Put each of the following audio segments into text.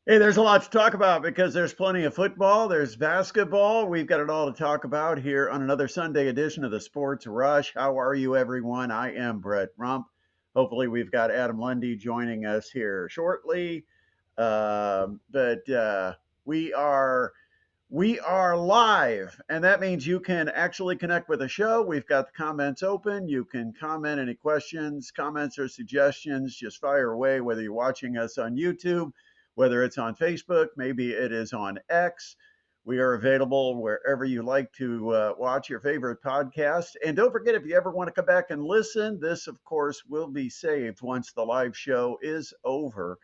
Hey, there's a lot to talk about because there's plenty of football, there's basketball. We've got it all to talk about here on another Sunday edition of the Sports Rush. How are you, everyone? I am Brett Rump. Hopefully, we've got Adam Lundy joining us here shortly. But we are we are live, and that means you can actually connect with the show. We've got the comments open. You can comment any questions, comments, or suggestions. Just fire away, whether you're watching us on YouTube, whether it's on Facebook, maybe it is on X. We are available wherever you like to watch your favorite podcast. And don't forget, if you ever want to come back and listen, this, of course, will be saved once the live show is over.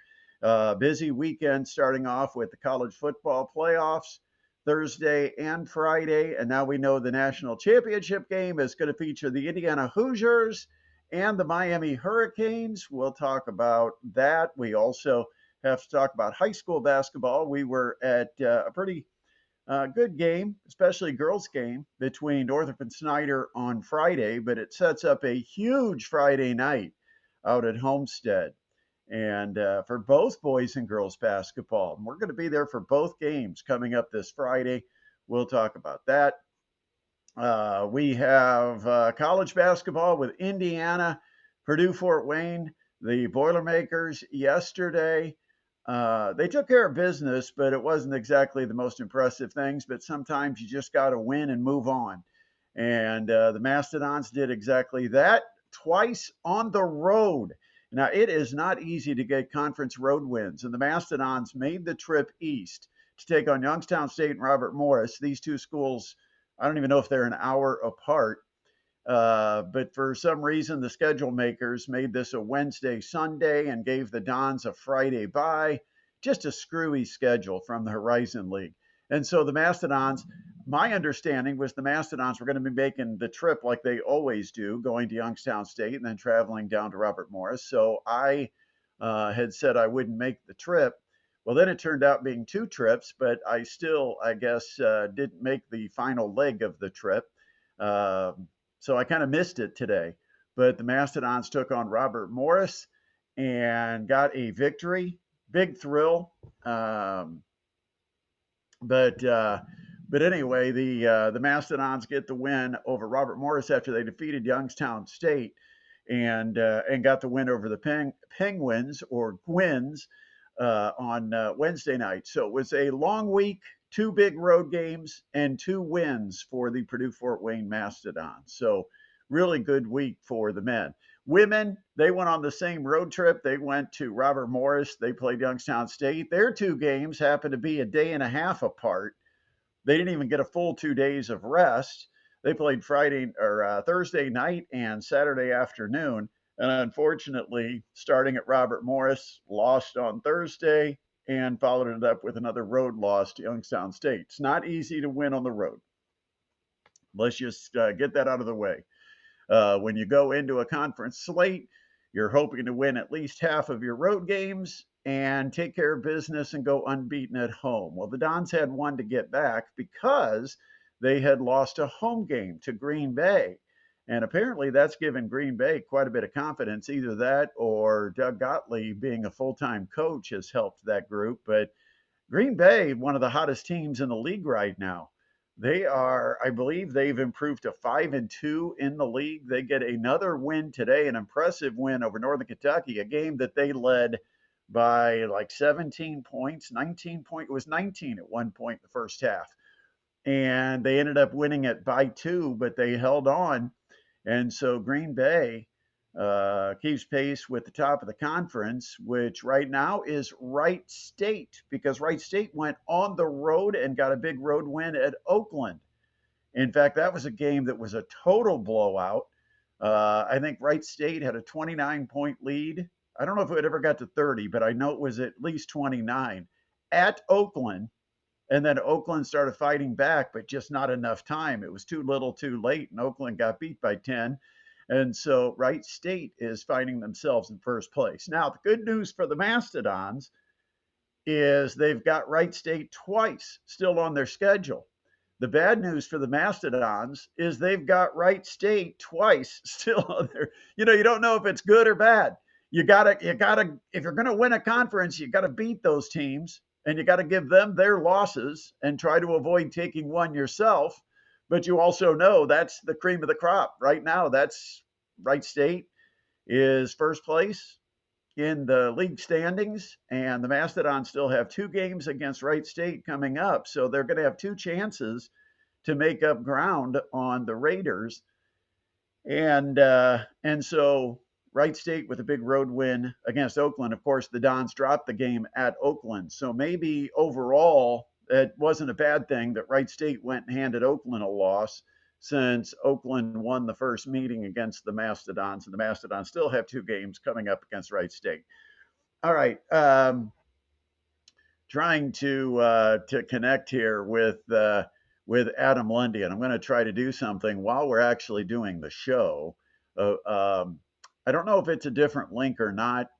Busy weekend starting off with the college football playoffs Thursday and Friday. And now we know the national championship game is going to feature the Indiana Hoosiers and the Miami Hurricanes. We'll talk about that. We also have to talk about high school basketball. We were at a pretty good game, especially girls' game between Northrop and Snyder on Friday, but it sets up a huge Friday night out at Homestead and for both boys and girls basketball. And we're going to be there for both games coming up this Friday. We'll talk about that. We have college basketball with Indiana, Purdue, Fort Wayne, the Boilermakers yesterday. They took care of business, but it wasn't exactly the most impressive things. But sometimes you just got to win and move on. And the Mastodons did exactly that twice on the road. Now, it is not easy to get conference road wins, and the Mastodons made the trip east to take on Youngstown State and Robert Morris. These two schools, I don't even know if they're an hour apart, but for some reason, the schedule makers made this a Wednesday, Sunday, and gave the Dons a Friday bye. Just a screwy schedule from the Horizon League. And so the Mastodons, my understanding was the Mastodons were going to be making the trip like they always do, going to Youngstown State and then traveling down to Robert Morris. So I had said I wouldn't make the trip. Well, then it turned out being two trips, but I still, I guess, didn't make the final leg of the trip. So I kind of missed it today. But the Mastodons took on Robert Morris and got a victory. Big thrill. But anyway, the Mastodons get the win over Robert Morris after they defeated Youngstown State and got the win over the Penguins or Gwins on Wednesday night. So it was a long week, two big road games, and two wins for the Purdue Fort Wayne Mastodons. So really good week for the men. Women, they went on the same road trip. They went to Robert Morris. They played Youngstown State. Their two games happened to be a day and a half apart. They didn't even get a full 2 days of rest. They played Friday or Thursday night and Saturday afternoon. And unfortunately, starting at Robert Morris, lost on Thursday and followed it up with another road loss to Youngstown State. It's not easy to win on the road. Let's just get that out of the way. When you go into a conference slate, you're hoping to win at least half of your road games and take care of business and go unbeaten at home. Well, the Dons had one to get back because they had lost a home game to Green Bay. And apparently that's given Green Bay quite a bit of confidence. Either that or Doug Gottlieb being a full-time coach has helped that group. But Green Bay, one of the hottest teams in the league right now. They are, I believe they've improved to 5-2 in the league. They get another win today, an impressive win over Northern Kentucky, a game that they led by like 17 points, 19 points. It was 19 at one point in the first half. And they ended up winning it by 2, but they held on. And so Green Bay keeps pace with the top of the conference, which right now is Wright State, because Wright State went on the road and got a big road win at Oakland. In fact, that was a game that was a total blowout. I think Wright State had a 29-point lead. I don't know if it ever got to 30, but I know it was at least 29 at Oakland. And then Oakland started fighting back, but just not enough time. It was too little too late, and Oakland got beat by 10. And so Wright State is finding themselves in first place. Now, the good news for the Mastodons is they've got Wright State twice still on their schedule. The bad news for the Mastodons is they've got Wright State twice still on there. You don't know if it's good or bad. You gotta, if you're gonna win a conference, you gotta beat those teams. and you got to give them their losses and try to avoid taking one yourself. But you also know that's the cream of the crop right now. That's Wright State is first place in the league standings, and the Mastodons still have two games against Wright State coming up, so they're going to have two chances to make up ground on the Raiders. And so Wright State with a big road win against Oakland. Of course, the Dons dropped the game at Oakland, so maybe overall it wasn't a bad thing that Wright State went and handed Oakland a loss, since Oakland won the first meeting against the Mastodons, and the Mastodons still have two games coming up against Wright State. All right, trying to connect here with Adam Lundy, and I'm going to try to do something while we're actually doing the show. I don't know if it's a different link or not,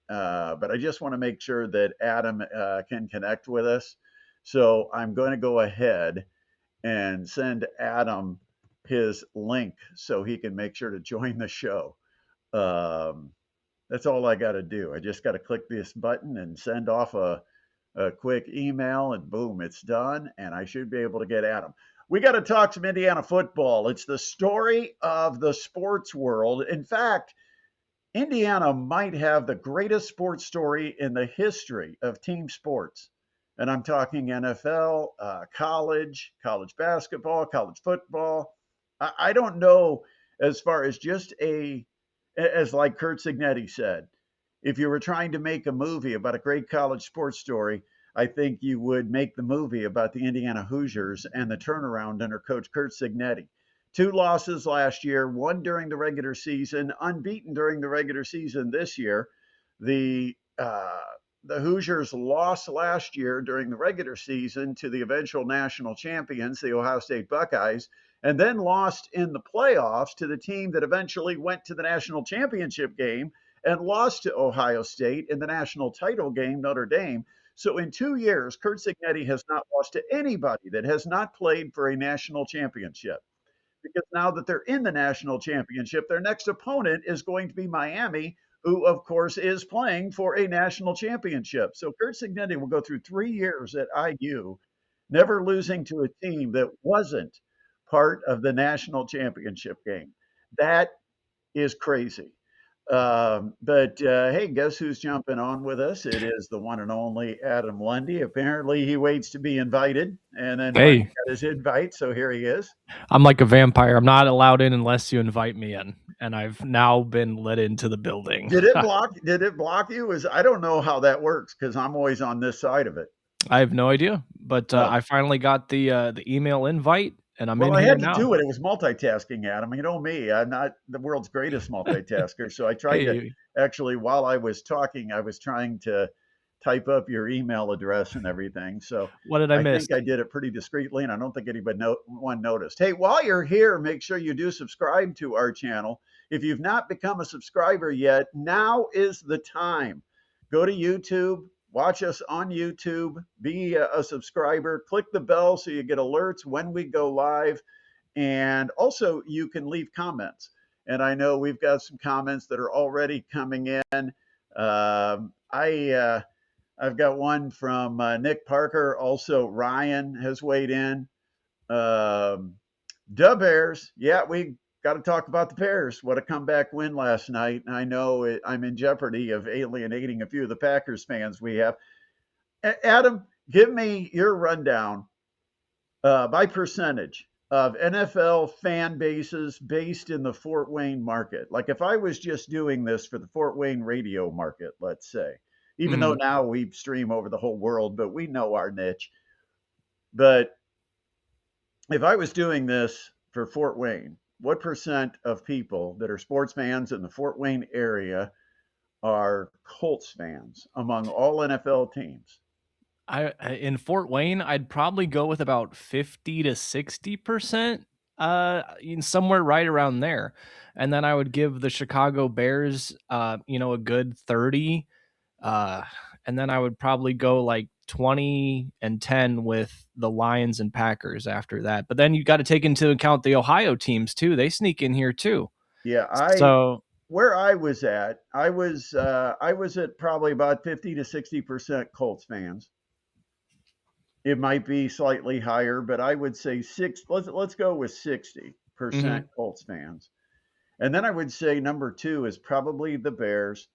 but I just want to make sure that Adam can connect with us. So I'm going to go ahead and send Adam his link so he can make sure to join the show. Um, that's all I got to do. I just got to click this button and send off a quick email, and boom, it's done. And I should be able to get Adam. We got to talk some Indiana football. It's the story of the sports world. In fact, Indiana might have the greatest sports story in the history of team sports. And I'm talking NFL, college basketball, college football. I don't know, as far as just as like Kurt Signetti said, if you were trying to make a movie about a great college sports story, I think you would make the movie about the Indiana Hoosiers and the turnaround under Coach Kurt Signetti. Two losses last year, one during the regular season, unbeaten during the regular season this year. The uh, the Hoosiers lost last year during the regular season to the eventual national champions, the Ohio State Buckeyes, and then lost in the playoffs to the team that eventually went to the national championship game and lost to Ohio State in the national title game, Notre Dame. So in 2 years, Kurt Signetti has not lost to anybody that has not played for a national championship, because now that they're in the national championship, their next opponent is going to be Miami, who, of course, is playing for a national championship. So Kurt Signetti will go through 3 years at IU, never losing to a team that wasn't part of the national championship game. That is crazy. But hey, guess who's jumping on with us? It is the one and only Adam Lundy. Apparently, he waits to be invited, and then finally Hey, got his invite, so here he is. I'm like a vampire. I'm not allowed in unless you invite me in. And I've now been let into the building. Did it block? Did it block you? Is I don't know how that works because I'm always on this side of it. I have no idea, but Uh, I finally got the email invite, and I'm well, in I here had to now. do it. It was multitasking, Adam. You know me. I'm not the world's greatest multitasker. So I tried to Hey, actually, while I was talking, I was trying to type up your email address and everything. So what did I I miss? think I did it pretty discreetly, and I don't think anybody one noticed. Hey, while you're here, make sure you do subscribe to our channel. If you've not become a subscriber yet, now is the time. Go to YouTube, watch us on YouTube, be a subscriber, click the bell so you get alerts when we go live, and also you can leave comments. And I know we've got some comments that are already coming in. I've got one from Nick Parker. Also, Ryan has weighed in. Um, Dub Bears. Yeah, we got to talk about the Bears. What a comeback win last night. I know I'm in jeopardy of alienating a few of the Packers fans we have. Adam, give me your rundown by percentage of NFL fan bases based in the Fort Wayne market. Like if I was just doing this for the Fort Wayne radio market, let's say, even though Mhm. now we stream over the whole world, but we know our niche. But if I was doing this for Fort Wayne, what percent of people that are sports fans in the Fort Wayne area are Colts fans among all NFL teams? In Fort Wayne, I'd probably go with about 50 to 60%, somewhere right around there. And then I would give the Chicago Bears, a good 30. Uh, and then I would probably go like 20 and 10 with the Lions and Packers after that. But then you got to take into account the Ohio teams too. They sneak in here too. Yeah, I So, where I was at, I was at probably about 50 to 60% Colts fans. It might be slightly higher, but I would say six. Let's go with 60% Hmm. Colts fans. And then I would say number two is probably the Bears,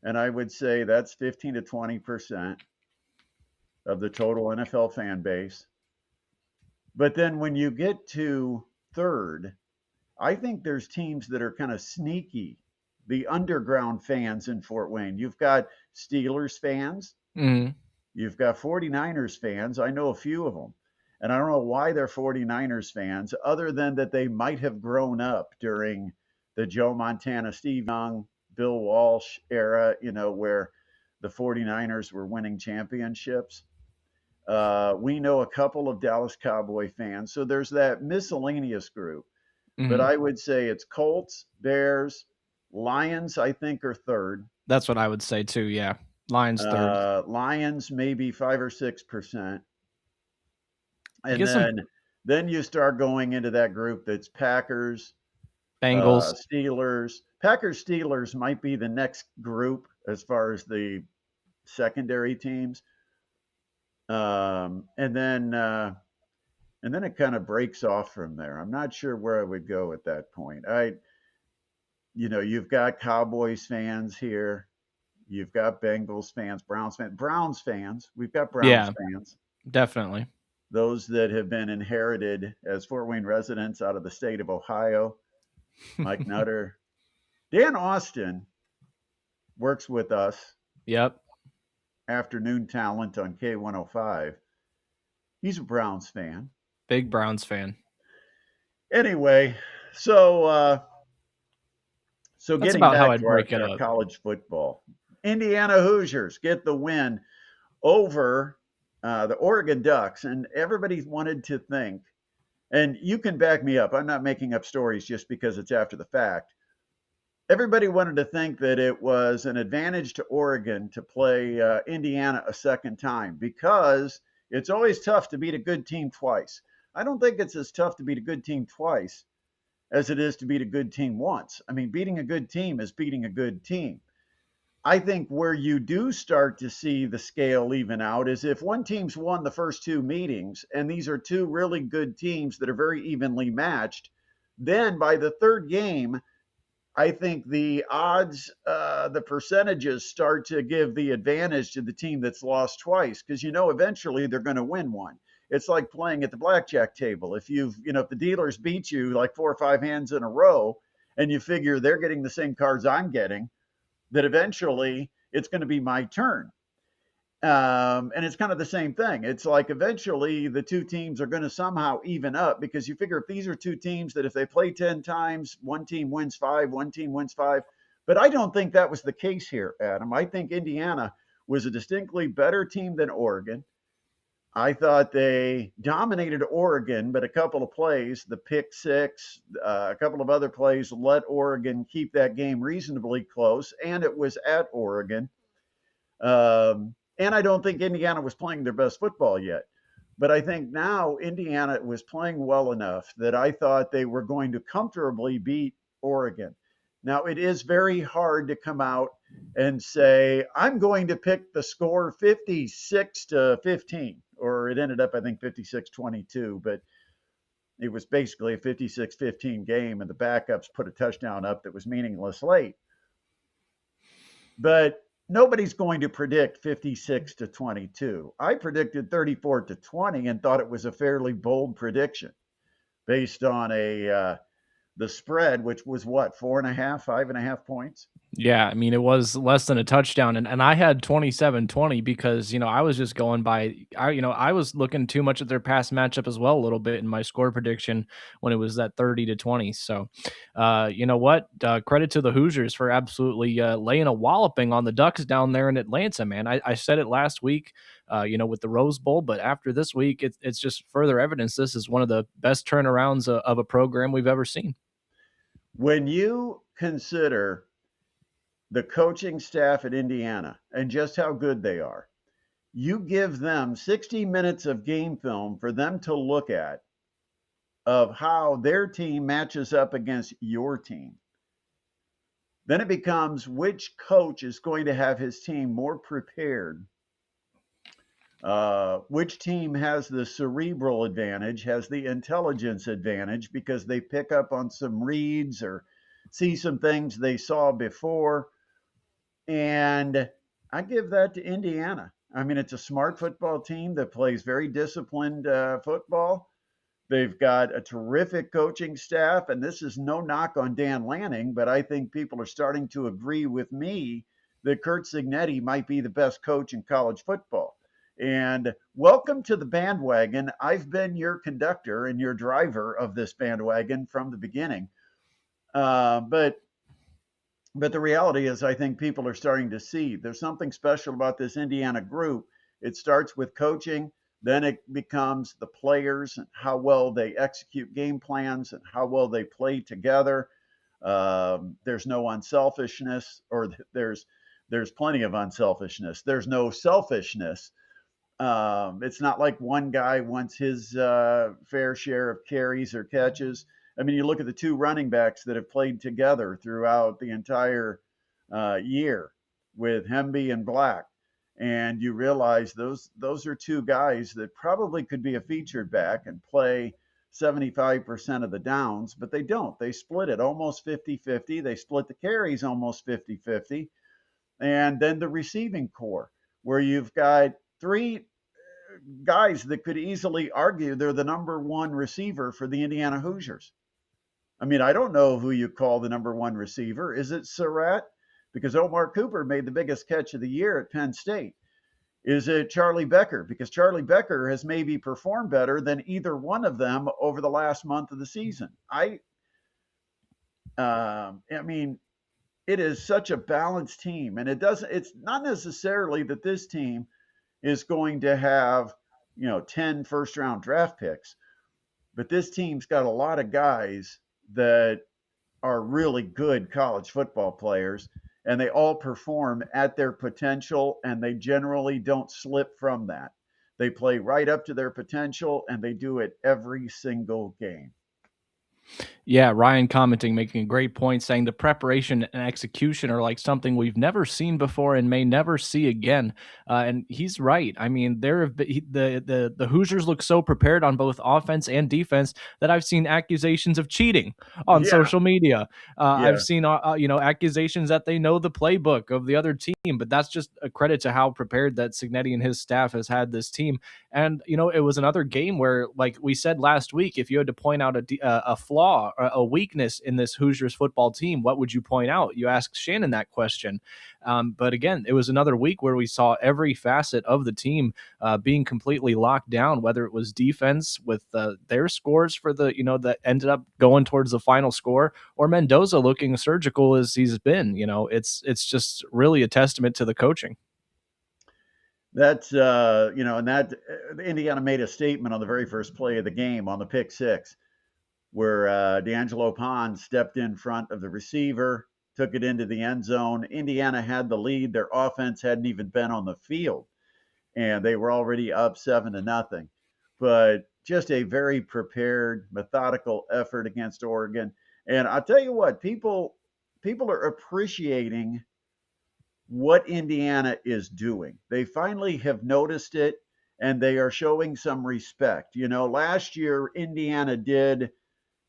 and I would say that's 15 to 20% of the total NFL fan base. But then when you get to third, I think there's teams that are kind of sneaky. The underground fans in Fort Wayne. You've got Steelers fans, Hmm. you've got 49ers fans. I know a few of them. And I don't know why they're 49ers fans, other than that they might have grown up during the Joe Montana, Steve Young, Bill Walsh era, where the 49ers were winning championships. We know a couple of Dallas Cowboy fans. So there's that miscellaneous group. But Hmm. I would say it's Colts, Bears, Lions, I think, are third. That's what I would say too. Yeah, Lions third. Lions maybe 5 or 6%, I and guess some then you start going into that group that's Packers, Bengals. Steelers. Packers Steelers might be the next group as far as the secondary teams, um, and then uh, and then it kind of breaks off from there. I'm not sure where I would go at that point. You've got Cowboys fans here. You've got Bengals fans, Browns fans. We've got Browns Yeah, fans, definitely. those that have been inherited as Fort Wayne residents out of the state of Ohio. Mike Nutter. Dan Austin works with us, Yep, afternoon talent on K105. He's a Browns fan. big Browns fan. Anyway, so so That's getting about how back I'd to our, break it our up. college football, Indiana Hoosiers get the win over the Oregon Ducks, and everybody wanted to think, and you can back me up. I'm not making up stories just because it's after the fact. Everybody wanted to think that it was an advantage to Oregon to play Indiana a second time because it's always tough to beat a good team twice. I don't think it's as tough to beat a good team twice as it is to beat a good team once. I mean, beating a good team is beating a good team. I think where you do start to see the scale even out is if one team's won the first two meetings, and these are two really good teams that are very evenly matched, then by the third game, I think the odds, the percentages start to give the advantage to the team that's lost twice because eventually they're going to win one. It's like playing at the blackjack table. If the dealers beat you like four or five hands in a row, and you figure they're getting the same cards I'm getting, that eventually it's going to be my turn. And it's kind of the same thing. It's like eventually the two teams are going to somehow even up because you figure if these are two teams that if they play 10 times, one team wins five, one team wins five. But I don't think that was the case here, Adam. I think Indiana was a distinctly better team than Oregon. I thought they dominated Oregon, but a couple of plays, the pick six, a couple of other plays, let Oregon keep that game reasonably close, and it was at Oregon. And I don't think Indiana was playing their best football yet. But I think now Indiana was playing well enough that I thought they were going to comfortably beat Oregon. Now, it is very hard to come out and say, I'm going to pick the score 56-15, or it ended up, I think, 56-22, but it was basically a 56-15 game, and the backups put a touchdown up that was meaningless late. But nobody's going to predict 56-22. I predicted 34-20 and thought it was a fairly bold prediction based on the spread, which was what, 4.5, 5.5 points. Yeah, I mean, it was less than a touchdown, and I had 27-20 because, I was just going by I was looking too much at their past matchup as well a little bit in my score prediction when it was that 30-20. So, you know what? Credit to the Hoosiers for absolutely laying a walloping on the Ducks down there in Atlanta, man. I said it last week, with the Rose Bowl, but after this week, it's just further evidence this is one of the best turnarounds of a program we've ever seen. When you consider the coaching staff at Indiana and just how good they are, you give them 60 minutes of game film for them to look at of how their team matches up against your team. Then it becomes which coach is going to have his team more prepared Which team has the cerebral advantage, has the intelligence advantage because they pick up on some reads or see some things they saw before. And I give that to Indiana. I mean, it's a smart football team that plays very disciplined football. They've got a terrific coaching staff, and this is no knock on Dan Lanning, but I think people are starting to agree with me that Kurt Signetti might be the best coach in college football. And welcome to the bandwagon. I've been your conductor and your driver of this bandwagon from the beginning. But the reality is, I think people are starting to see there's something special about this Indiana group. It starts with coaching, then it becomes the players and how well they execute game plans and how well they play together. There's no unselfishness, or there's plenty of unselfishness. There's no selfishness. It's not like one guy wants his fair share of carries or catches. I mean, you look at the two running backs that have played together throughout the entire year with Hemby and Black, and you realize those are two guys that probably could be a featured back and play 75% of the downs, but they don't. They split it almost 50-50. They split the carries almost 50-50. And then the receiving core, where you've got three guys that could easily argue they're the number one receiver for the Indiana Hoosiers. I mean, I don't know who you call the number one receiver. Is it Surratt? Because Omar Cooper made the biggest catch of the year at Penn State. Is it Charlie Becker? Because Charlie Becker has maybe performed better than either one of them over the last month of the season. I mean, it is such a balanced team, and it's not necessarily that this team is going to have 10 first round draft picks, but this team's got a lot of guys that are really good college football players, and they all perform at their potential, and they generally don't slip from that. They play right up to their potential, and they do it every single game. Yeah, Ryan commenting, making a great point, saying the preparation and execution are like something we've never seen before and may never see again. And he's right. I mean, there have been, the Hoosiers look so prepared on both offense and defense that I've seen accusations of cheating on Yeah, social media. I've yeah. seen accusations that they know the playbook of the other team, but that's just a credit to how prepared that Signetti and his staff has had this team. And it was another game where, like we said last week, if you had to point out a flaw, a weakness in this Hoosiers football team, what would you point out? You asked Shannon that question. But again, it was another week where we saw every facet of the team being completely locked down, whether it was defense with their scores for that ended up going towards the final score, or Mendoza looking surgical as he's been. It's just really a testament to the coaching. That's and that Indiana made a statement on the very first play of the game on the pick six, where D'Angelo Pond stepped in front of the receiver, took it into the end zone. Indiana had the lead. Their offense hadn't even been on the field, and they were already up 7-0. But just a very prepared, methodical effort against Oregon. And I'll tell you what, people are appreciating what Indiana is doing. They finally have noticed it, and they are showing some respect. Last year Indiana did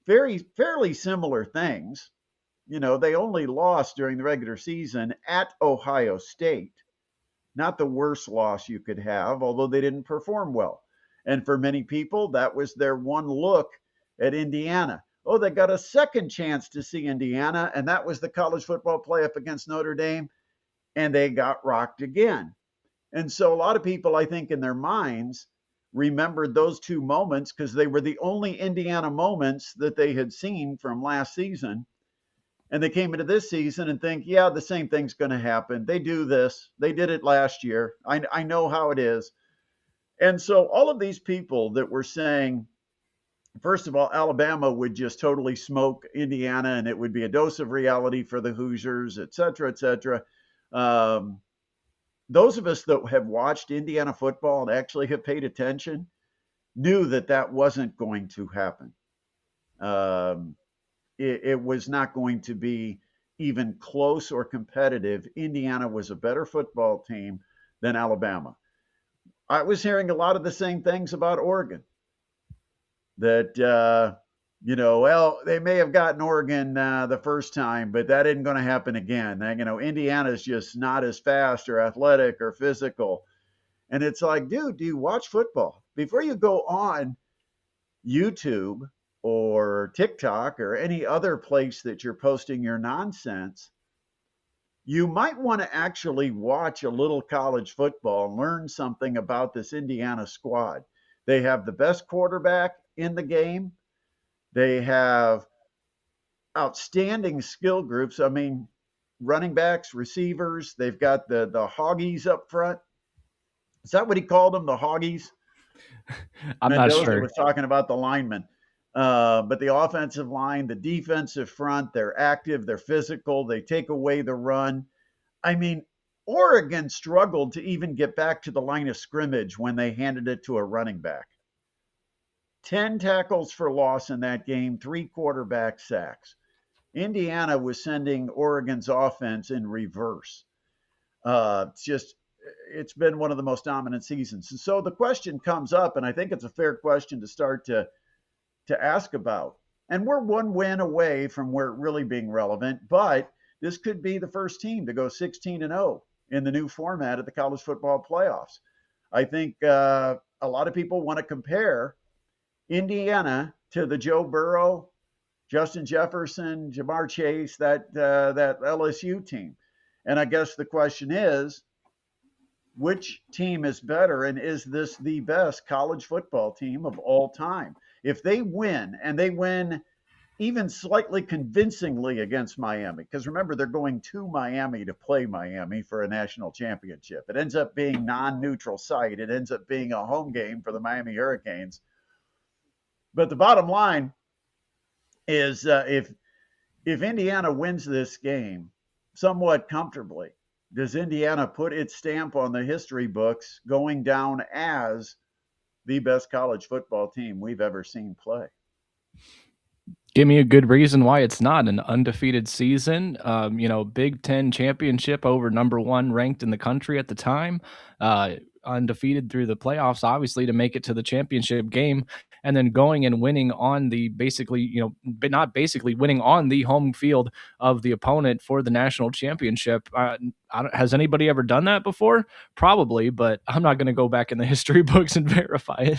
fairly similar things. They only lost during the regular season at Ohio State. Not the worst loss you could have, although they didn't perform well. And for many people, that was their one look at Indiana. Oh, they got a second chance to see Indiana, and that was the college football playoff against Notre Dame, and they got rocked again. And so a lot of people, I think, in their minds remembered those two moments because they were the only Indiana moments that they had seen from last season. And they came into this season and think, yeah, the same thing's going to happen. They do this. They did it last year. I know how it is. And so all of these people that were saying, first of all, Alabama would just totally smoke Indiana and it would be a dose of reality for the Hoosiers, et cetera, et cetera. Those of us that have watched Indiana football and actually have paid attention knew that that wasn't going to happen. Um, it was not going to be even close or competitive. Indiana was a better football team than Alabama. I was hearing a lot of the same things about Oregon that, well, they may have gotten Oregon the first time, but that isn't going to happen again. Indiana's just not as fast or athletic or physical. And it's like, dude, do you watch football? Before you go on YouTube or TikTok or any other place that you're posting your nonsense, you might want to actually watch a little college football and learn something about this Indiana squad. They have the best quarterback in the game. They have outstanding skill groups. I mean, running backs, receivers. They've got the hoggies up front. Is that what he called them? The hoggies? I'm not Mendoza sure. was talking about the linemen. But the offensive line, the defensive front, they're active, they're physical, they take away the run. I mean, Oregon struggled to even get back to the line of scrimmage when they handed it to a running back. 10 tackles for loss in that game, 3 quarterback sacks. Indiana was sending Oregon's offense in reverse. It's been one of the most dominant seasons. And so the question comes up, and I think it's a fair question to start to ask about. And we're one win away from where it really being relevant, but this could be the first team to go 16-0 in the new format of the college football playoffs. I think a lot of people want to compare Indiana to the Joe Burrow, Justin Jefferson, Jamar Chase, that LSU team. And I guess the question is, which team is better, and is this the best college football team of all time? If they win, and they win even slightly convincingly against Miami, because remember, they're going to Miami to play Miami for a national championship. It ends up being non-neutral site. It ends up being a home game for the Miami Hurricanes. But the bottom line is if Indiana wins this game somewhat comfortably, does Indiana put its stamp on the history books going down as the best college football team we've ever seen play? Give me a good reason why it's not an undefeated season. Big Ten championship over number one ranked in the country at the time. Undefeated through the playoffs, obviously, to make it to the championship game, and then going and winning on the basically, but not basically winning on the home field of the opponent for the national championship. Has anybody ever done that before? Probably, but I'm not going to go back in the history books and verify it.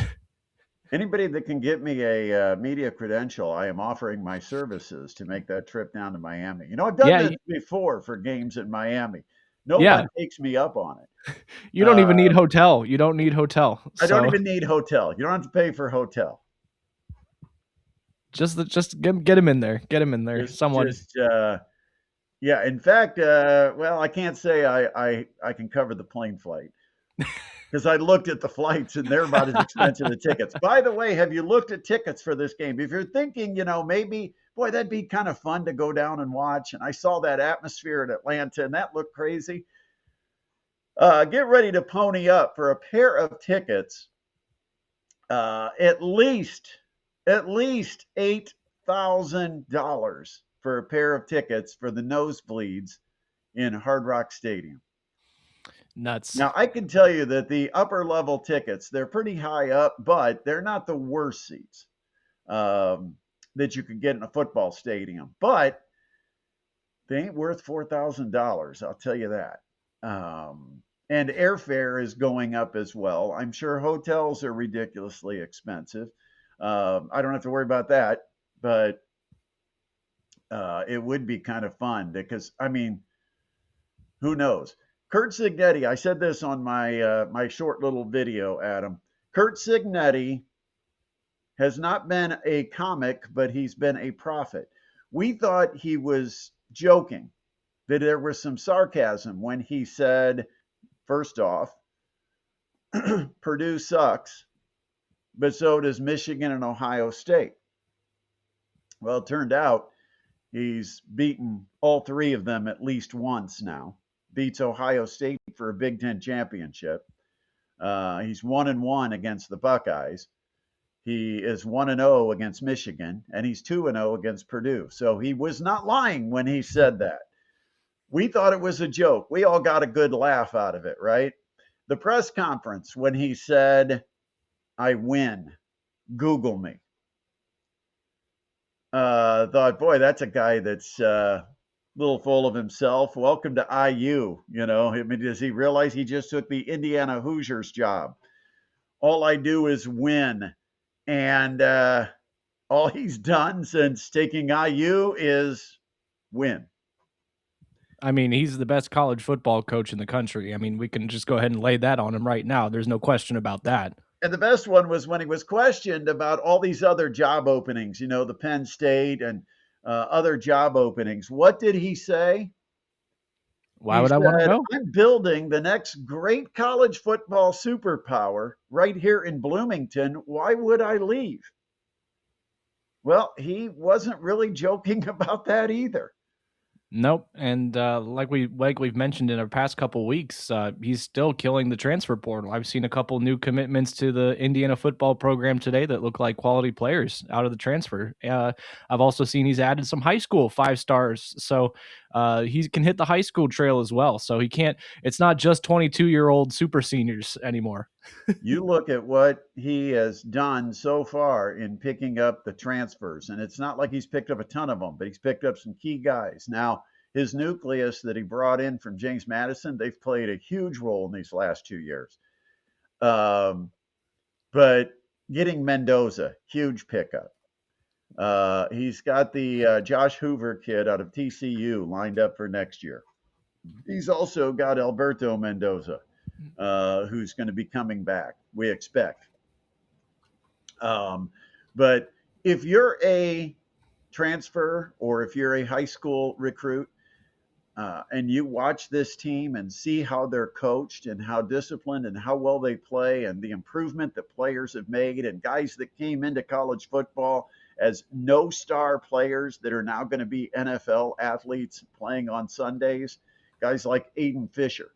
Anybody that can get me a media credential, I am offering my services to make that trip down to Miami. I've done Yeah, this before for games in Miami. No yeah. one takes me up on it. You don't even Uh, need hotel. You don't need hotel. I don't So even need hotel. You don't have to pay for hotel. just get him in there. Get him in there. Just, Someone. just, yeah. In fact, well, I can't say I can cover the plane flight because I looked at the flights and they're about as expensive as tickets. By the way, have you looked at tickets for this game? If you're thinking, maybe, boy, that'd be kind of fun to go down and watch. And I saw that atmosphere in Atlanta and that looked crazy. Get ready to pony up for a pair of tickets. At least $8,000 for a pair of tickets for the nosebleeds in Hard Rock Stadium. Nuts. Now, I can tell you that the upper level tickets, they're pretty high up, but they're not the worst seats that you could get in a football stadium. But they ain't worth $4,000, I'll tell you that. And airfare is going up as well. I'm sure hotels are ridiculously expensive. I don't have to worry about that, but it would be kind of fun because, I mean, who knows? Kurt Signetti, I said this on my short little video, Adam. Kurt Signetti has not been a comic, but he's been a prophet. We thought he was joking, that there was some sarcasm when he said, first off, Purdue sucks, but so does Michigan and Ohio State. Well, it turned out he's beaten all 3 of them at least once now. Beats Ohio State for a Big Ten championship. He's 1-1 against the Buckeyes. He is 1-0 against Michigan, and he's 2-0 against Purdue. So he was not lying when he said that. We thought it was a joke. We all got a good laugh out of it, right? The press conference when he said, "I win. Google me." Thought, boy, that's a guy that's a little full of himself. Welcome to IU. I mean, does he realize he just took the Indiana Hoosiers job? All I do is win. And all he's done since taking IU is win. I mean, he's the best college football coach in the country. I mean, we can just go ahead and lay that on him right now. There's no question about that. And the best one was when he was questioned about all these other job openings, the Penn State and other job openings. What did he say? Why He would I want to said, go? "I'm building the next great college football superpower right here in Bloomington. Why would I leave?" Well, he wasn't really joking about that either. Nope. And like we've mentioned in our past couple weeks, he's still killing the transfer portal. I've seen a couple new commitments to the Indiana football program today that look like quality players out of the transfer. I've also seen he's added some high school 5 stars, so he can hit the high school trail as well. So he can't. It's not just 22-year-old super seniors anymore. You look at what he has done so far in picking up the transfers, and it's not like he's picked up a ton of them, but he's picked up some key guys. Now, his nucleus that he brought in from James Madison, they've played a huge role in these last 2 years. Um, but getting Mendoza, huge pickup. He's got the Josh Hoover kid out of TCU lined up for next year. He's also got Alberto Mendoza, who's going to be coming back, we expect. Um, but if you're a transfer or if you're a high school recruit and you watch this team and see how they're coached and how disciplined and how well they play and the improvement that players have made and guys that came into college football as no star players that are now going to be NFL athletes playing on Sundays, guys like Aiden Fisher.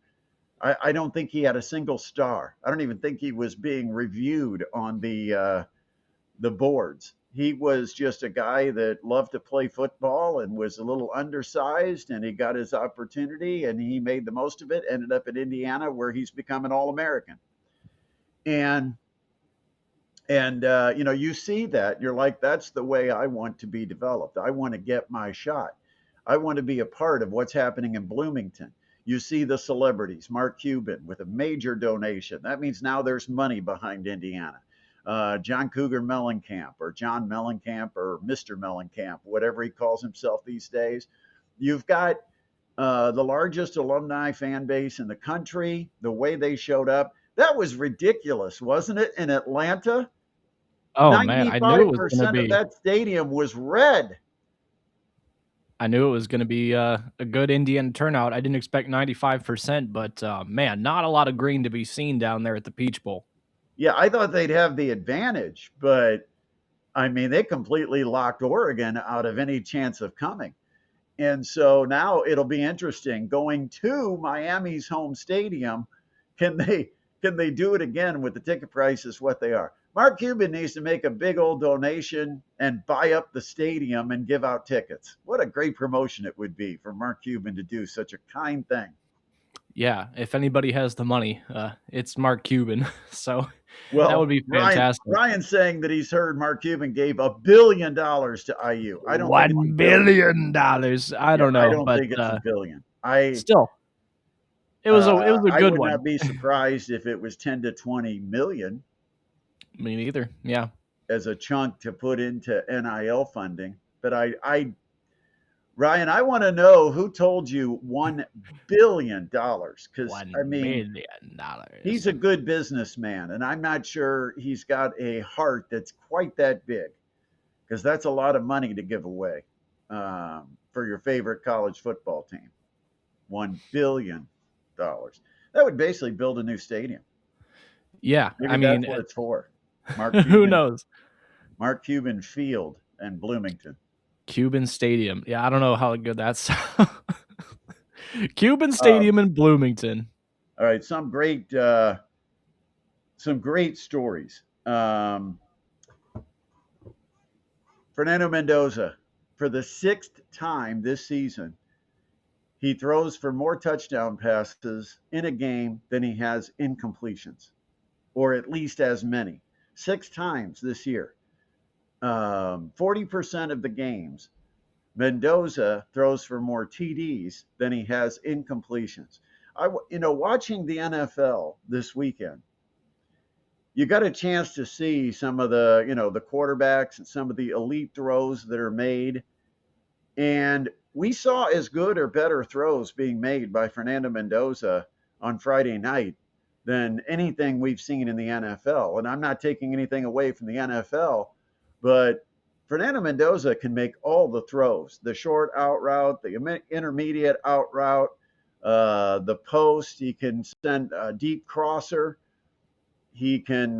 I don't think he had a single star. I don't even think he was being reviewed on the boards. He was just a guy that loved to play football and was a little undersized, and he got his opportunity and he made the most of it. Ended up at Indiana, where he's become an All-American. And you see that you're like, that's the way I want to be developed. I want to get my shot. I want to be a part of what's happening in Bloomington. You see the celebrities, Mark Cuban with a major donation. That means now there's money behind Indiana. John Cougar Mellencamp or John Mellencamp or Mr. Mellencamp, whatever he calls himself these days. You've got the largest alumni fan base in the country. The way they showed up, that was ridiculous, wasn't it? In Atlanta, Oh man, I knew it was going to 95% of be. that stadium was red. I knew it was going to be a good Indiana turnout. I didn't expect 95%, but man, not a lot of green to be seen down there at the Peach Bowl. Yeah, I thought they'd have the advantage, but I mean, they completely locked Oregon out of any chance of coming. And so now it'll be interesting going to Miami's home stadium. Can they can they do it again with the ticket prices what they are? Mark Cuban needs to make a big old donation and buy up the stadium and give out tickets. What a great promotion it would be for Mark Cuban to do such a kind thing. Yeah, if anybody has the money, it's Mark Cuban. So that would Well, be Ryan fantastic. Ryan's saying that he's heard Mark Cuban gave $1 billion to IU. I don't think it's a billion. $1 billion. I Yeah, don't I know, don't but think it's a billion. I still, it was a I good would one. not be surprised if it was 10 to 20 million Me neither. Yeah. as a chunk to put into NIL funding. But Ryan, I want to know who told you $1 billion, because I $1 mean, billion. he's a good businessman, and I'm not sure he's got a heart that's quite that big, because that's a lot of money to give away for your favorite college football team. $1 billion. That would basically build a new stadium. Yeah, I Maybe that's mean, what it's for. Mark who Cuban, knows? Mark Cuban Field and Bloomington. Cuban Stadium. Yeah, I don't know how good that's. Cuban Um, Stadium in Bloomington. all right, some great stories. Fernando Mendoza, for the sixth time this season, He throws for more touchdown passes in a game than he has incompletions, or at least as many. 6 times this year. 40% of the games, Mendoza throws for more TDs than he has incompletions. Watching the NFL this weekend, you got a chance to see some of the quarterbacks and some of the elite throws that are made. And we saw as good or better throws being made by Fernando Mendoza on Friday night than anything we've seen in the NFL. And I'm not taking anything away from the NFL, but Fernando Mendoza can make all the throws, the short out route, the intermediate out route, the post. He can send a deep crosser. He can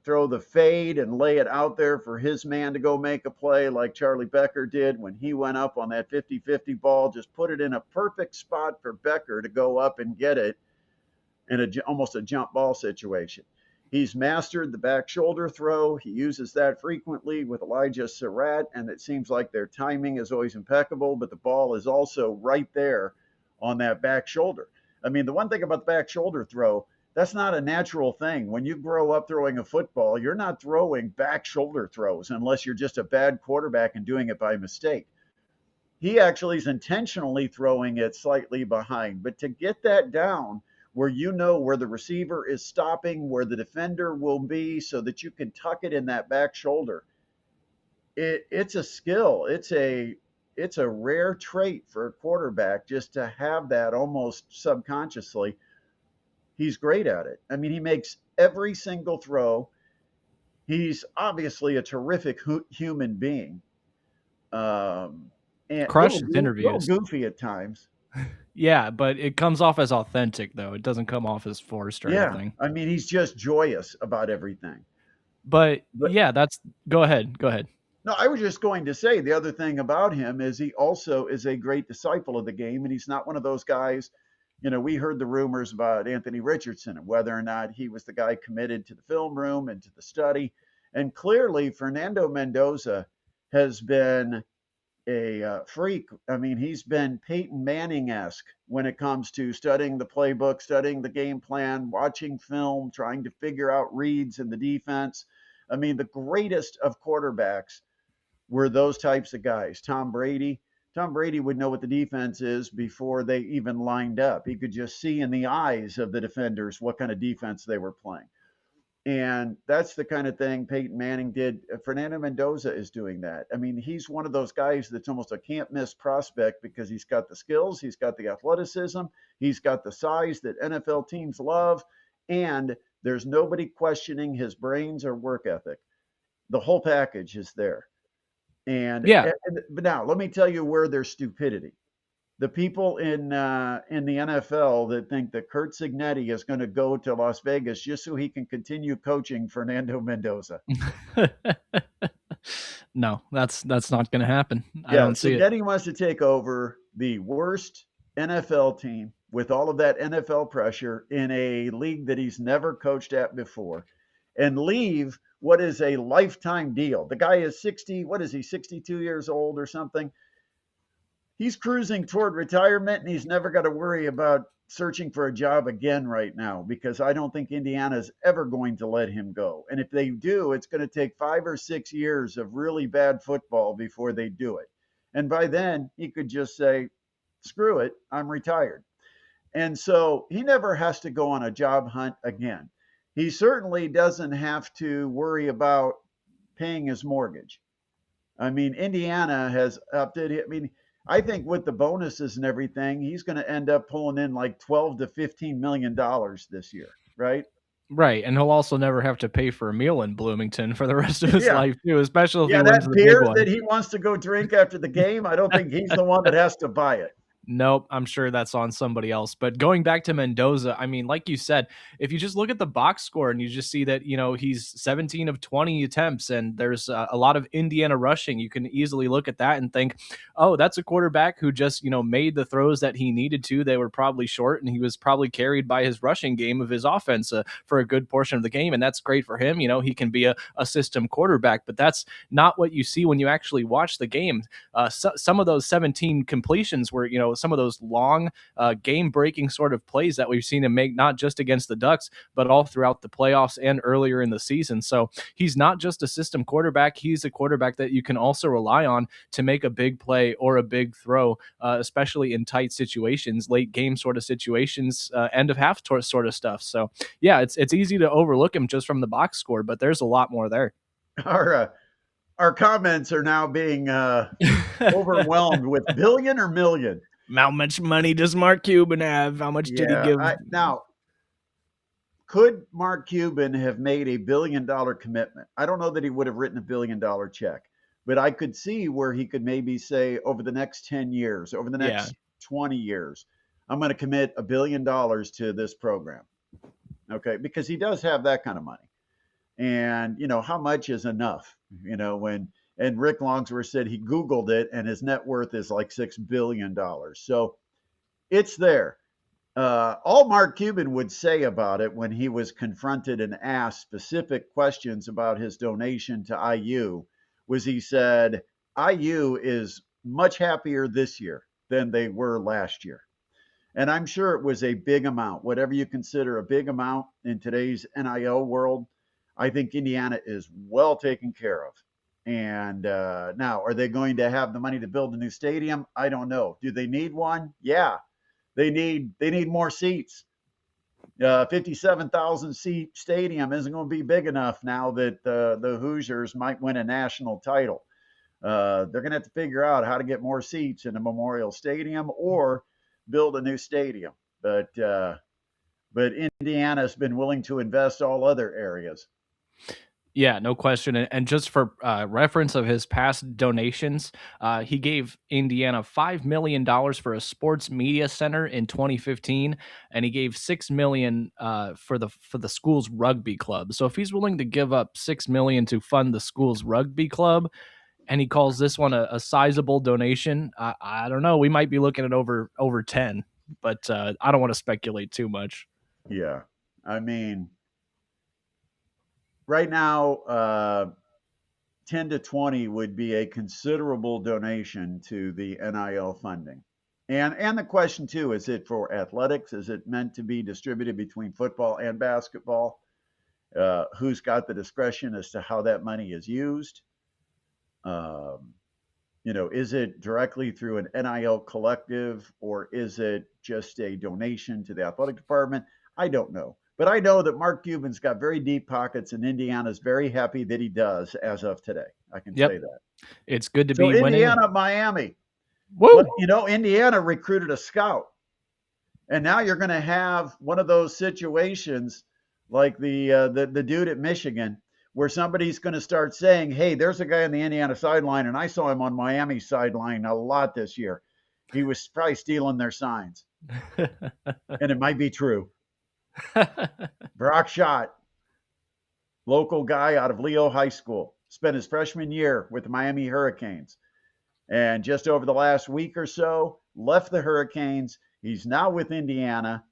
throw the fade and lay it out there for his man to go make a play like Charlie Becker did when he went up on that 50-50 ball. Just put it in a perfect spot for Becker to go up and get it in almost a jump ball situation. He's mastered the back shoulder throw. He uses that frequently with Elijah Surratt, and it seems like their timing is always impeccable, but the ball is also right there on that back shoulder. I mean, the one thing about the back shoulder throw, that's not a natural thing. When you grow up throwing a football, you're not throwing back shoulder throws unless you're just a bad quarterback and doing it by mistake. He actually is intentionally throwing it slightly behind. But to get that down where you know where the receiver is stopping, where the defender will be, so that you can tuck it in that back shoulder, it's a skill. It's a rare trait for a quarterback just to have that almost subconsciously. He's great at it. I mean, he makes every single throw. He's obviously a terrific human being, and Crushed his little interviews. goofy at times. Yeah, but it comes off as authentic, though. It doesn't come off as forced or Yeah, anything. I mean, he's just joyous about everything. But But yeah, that's go ahead. Go ahead. no, I was just going to say the other thing about him is he also is a great disciple of the game, and he's not one of those guys. We heard the rumors about Anthony Richardson and whether or not he was the guy committed to the film room and to the study. And clearly, Fernando Mendoza has been a freak. I mean, he's been Peyton Manning esque when it comes to studying the playbook, studying the game plan, watching film, trying to figure out reads in the defense. I mean, the greatest of quarterbacks were those types of guys. Tom Brady. Tom Brady would know what the defense is before they even lined up. He could just see in the eyes of the defenders what kind of defense they were playing. And that's the kind of thing Peyton Manning did. Fernando Mendoza is doing that. I mean, he's one of those guys that's almost a can't miss prospect because he's got the skills, he's got the athleticism, he's got the size that NFL teams love, and there's nobody questioning his brains or work ethic. The whole package is there. Yeah, But now let me tell you where there's stupidity. The people in the NFL that think that Kurt Signetti is going to go to Las Vegas just so he can continue coaching Fernando Mendoza. no, that's not going to happen. I Yeah, don't see it. Signetti wants to take over the worst NFL team with all of that NFL pressure in a league that he's never coached at before and leave what is a lifetime deal. The guy is 60, what is he, 62 years old or something? He's cruising toward retirement and he's never got to worry about searching for a job again right now because I don't think Indiana's ever going to let him go. And if they do, it's going to take 5 or 6 years of really bad football before they do it. And by then, he could just say, screw it, I'm retired. And so he never has to go on a job hunt again. He certainly doesn't have to worry about paying his mortgage. I mean, Indiana has upped it. I mean, I think with the bonuses and everything, he's going to end up pulling in like 12 to 15 million dollars this year, right? Right, and he'll also never have to pay for a meal in Bloomington for the rest of his Yeah. life too, especially if he Yeah, wins that the big beer one. that he wants to go drink after the game, I don't think he's the one that has to buy it. Nope, I'm sure that's on somebody else. But going back to Mendoza, I mean, like you said, if you just look at the box score and you just see that, he's 17 of 20 attempts and there's a lot of Indiana rushing, you can easily look at that and think, oh, that's a quarterback who just, made the throws that he needed to. They were probably short and he was probably carried by his rushing game of his offense for a good portion of the game. And that's great for him. He can be a system quarterback, but that's not what you see when you actually watch the game. Some of those 17 completions were, some of those long game breaking sort of plays that we've seen him make, not just against the Ducks, but all throughout the playoffs and earlier in the season. So he's not just a system quarterback. He's a quarterback that you can also rely on to make a big play or a big throw, especially in tight situations, late game sort of situations, end of half sort of stuff. So yeah, it's easy to overlook him just from the box score, but there's a lot more there. Our our comments are now being overwhelmed with billion or million. How much money does Mark Cuban have? How much did he Yeah. give? Now, could Mark Cuban have made $1 billion commitment? I don't know that he would have written $1 billion check, but I could see where he could maybe say over the next 10 years, over the Yeah. next 20 years, I'm going to commit $1 billion to this program. Okay. Because he does have that kind of money. And, how much is enough? And Rick Longsworth said he Googled it and his net worth is like $6 billion. So it's there. All Mark Cuban would say about it when he was confronted and asked specific questions about his donation to IU was he said, IU is much happier this year than they were last year. And I'm sure it was a big amount, whatever you consider a big amount in today's NIL world. I think Indiana is well taken care of. And now, are they going to have the money to build a new stadium? I don't know. Do they need one? Yeah, they need more seats. 57,000 seat stadium isn't going to be big enough now that the Hoosiers might win a national title. They're going to have to figure out how to get more seats in a Memorial Stadium or build a new stadium. But Indiana's been willing to invest all other areas. Yeah, no question. And just for reference of his past donations, he gave Indiana $5 million for a sports media center in 2015, and he gave $6 million for the school's rugby club. So if he's willing to give up $6 million to fund the school's rugby club, and he calls this one a sizable donation, I don't know. We might be looking at over 10, but I don't want to speculate too much. Yeah. I mean, right now, 10 to 20 would be a considerable donation to the NIL funding. And the question too, is it for athletics? Is it meant to be distributed between football and basketball? Who's got the discretion as to how that money is used? Um, is it directly through an NIL collective or is it just a donation to the athletic department? I don't know. But I know that Mark Cuban's got very deep pockets, and Indiana's very happy that he does as of today. I can say Yep, that. it's good to So be winning. Indiana, Miami. Well, Woo! Indiana recruited a scout, and now you're going to have one of those situations like the dude at Michigan, where somebody's going to start saying, "Hey, there's a guy on the Indiana sideline, and I saw him on Miami sideline a lot this year. He was probably stealing their signs," and it might be true. Brock Schott, local guy out of Leo High School, spent his freshman year with the Miami Hurricanes. And just over the last week or so, left the Hurricanes. He's now with Indiana.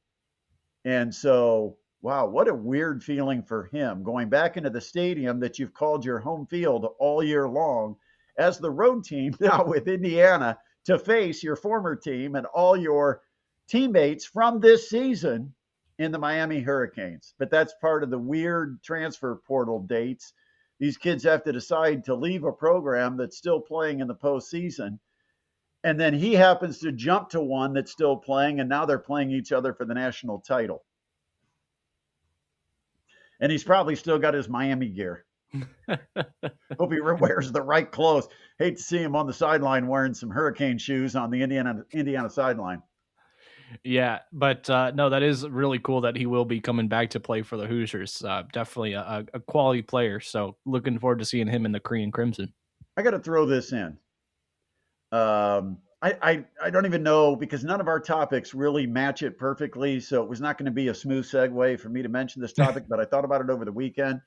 And so, wow, what a weird feeling for him going back into the stadium that you've called your home field all year long as the road team now with Indiana to face your former team and all your teammates from this season in the Miami Hurricanes. But that's part of the weird transfer portal dates. These kids have to decide to leave a program that's still playing in the postseason. And then he happens to jump to one that's still playing, and now they're playing each other for the national title. And he's probably still got his Miami gear. Hope he wears the right clothes. Hate to see him on the sideline wearing some Hurricane shoes on the Indiana sideline. Yeah, but no, that is really cool that he will be coming back to play for the Hoosiers. Definitely a quality player. So looking forward to seeing him in the Korean Crimson. I got to throw this in. I don't even know because none of our topics really match it perfectly. So it was not going to be a smooth segue for me to mention this topic, but I thought about it over the weekend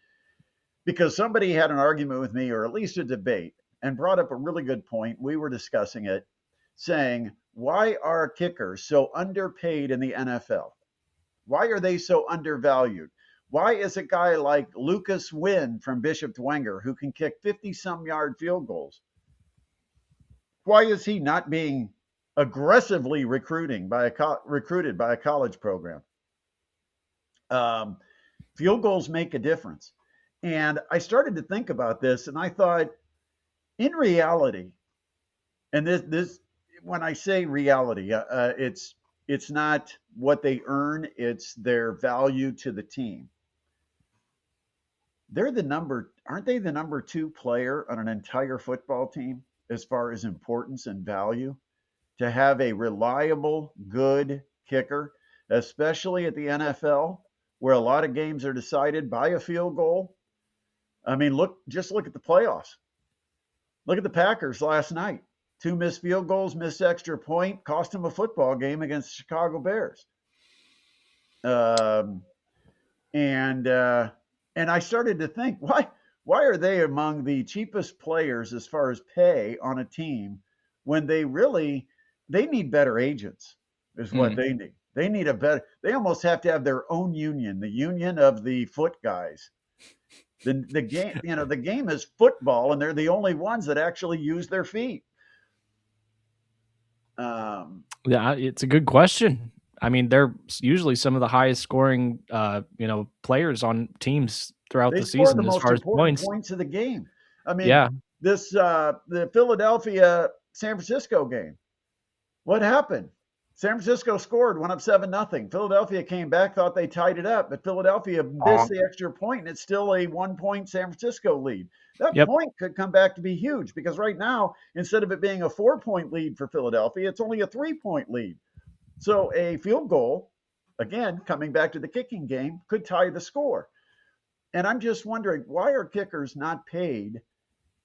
because somebody had an argument with me or at least a debate and brought up a really good point. We were discussing it, saying, why are kickers so underpaid in the NFL? Why are they so undervalued? Why is a guy like Lucas Wynn from Bishop Dwenger, who can kick 50-some yard field goals, why is he not being aggressively recruited by a college program. Um, Field goals make a difference. And I started to think about this, and I thought, in reality, and this when I say reality, it's not what they earn; it's their value to the team. Aren't they the number two player on an entire football team as far as importance and value? To have a reliable, good kicker, especially at the NFL, where a lot of games are decided by a field goal. I mean, just look at the playoffs. Look at the Packers last night. Two missed field goals, missed extra point, cost them a football game against the Chicago Bears. Um, and and I started to think, why are they among the cheapest players as far as pay on a team when they need better agents is what Mm. they need. They almost have to have their own union, the union of the foot guys. The game, the game is football, and they're the only ones that actually use their feet. Um, Yeah, it's a good question. I mean, they're usually some of the highest scoring, players on teams throughout they the score the season as most far as important points. points of the game. I mean, Yeah. the Philadelphia San Francisco game. What happened? San Francisco scored, went up 7-0. Philadelphia came back, thought they tied it up, but Philadelphia missed the extra point, and it's still a 1 point San Francisco lead. That Yep. point could come back to be huge because right now, instead of it being a 4 point lead for Philadelphia, it's only a 3 point lead. So a field goal, again, coming back to the kicking game, could tie the score. And I'm just wondering, why are kickers not paid?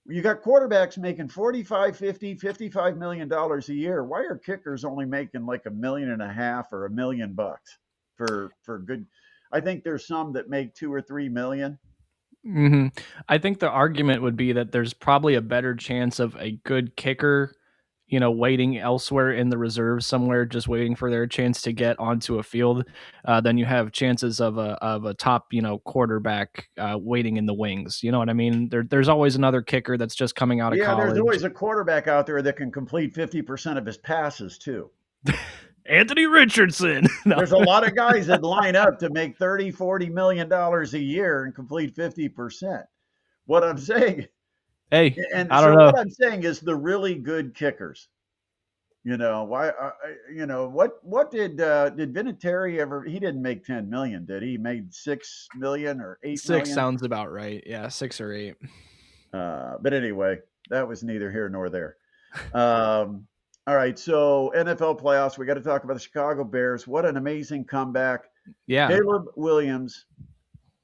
You got quarterbacks making 45, 50, $55 million a year. Why are kickers only making like $1.5 million or $1 million for good? I think there's some that make 2 or 3 million. I think the argument would be that there's probably a better chance of a good kicker, waiting elsewhere in the reserves somewhere, just waiting for their chance to get onto a field, than you have chances of a top, quarterback waiting in the wings. You know what I mean? There's always another kicker that's just coming out of Yeah, there's college. always a quarterback out there that can complete 50% of his passes too. Anthony Richardson. No. There's a lot of guys that line up to make 30, $40 million a year and complete 50%. What I'm saying, Hey, and I don't so know. what I'm saying is the really good kickers. Why? Did Vinatieri ever? He didn't make 10 million, did he? He made 6 million or 8 Six million. sounds about right. Yeah, 6 or 8. But anyway, that was neither here nor there. Um, all right, so NFL playoffs. We got to talk about the Chicago Bears. What an amazing comeback! Yeah. Caleb Williams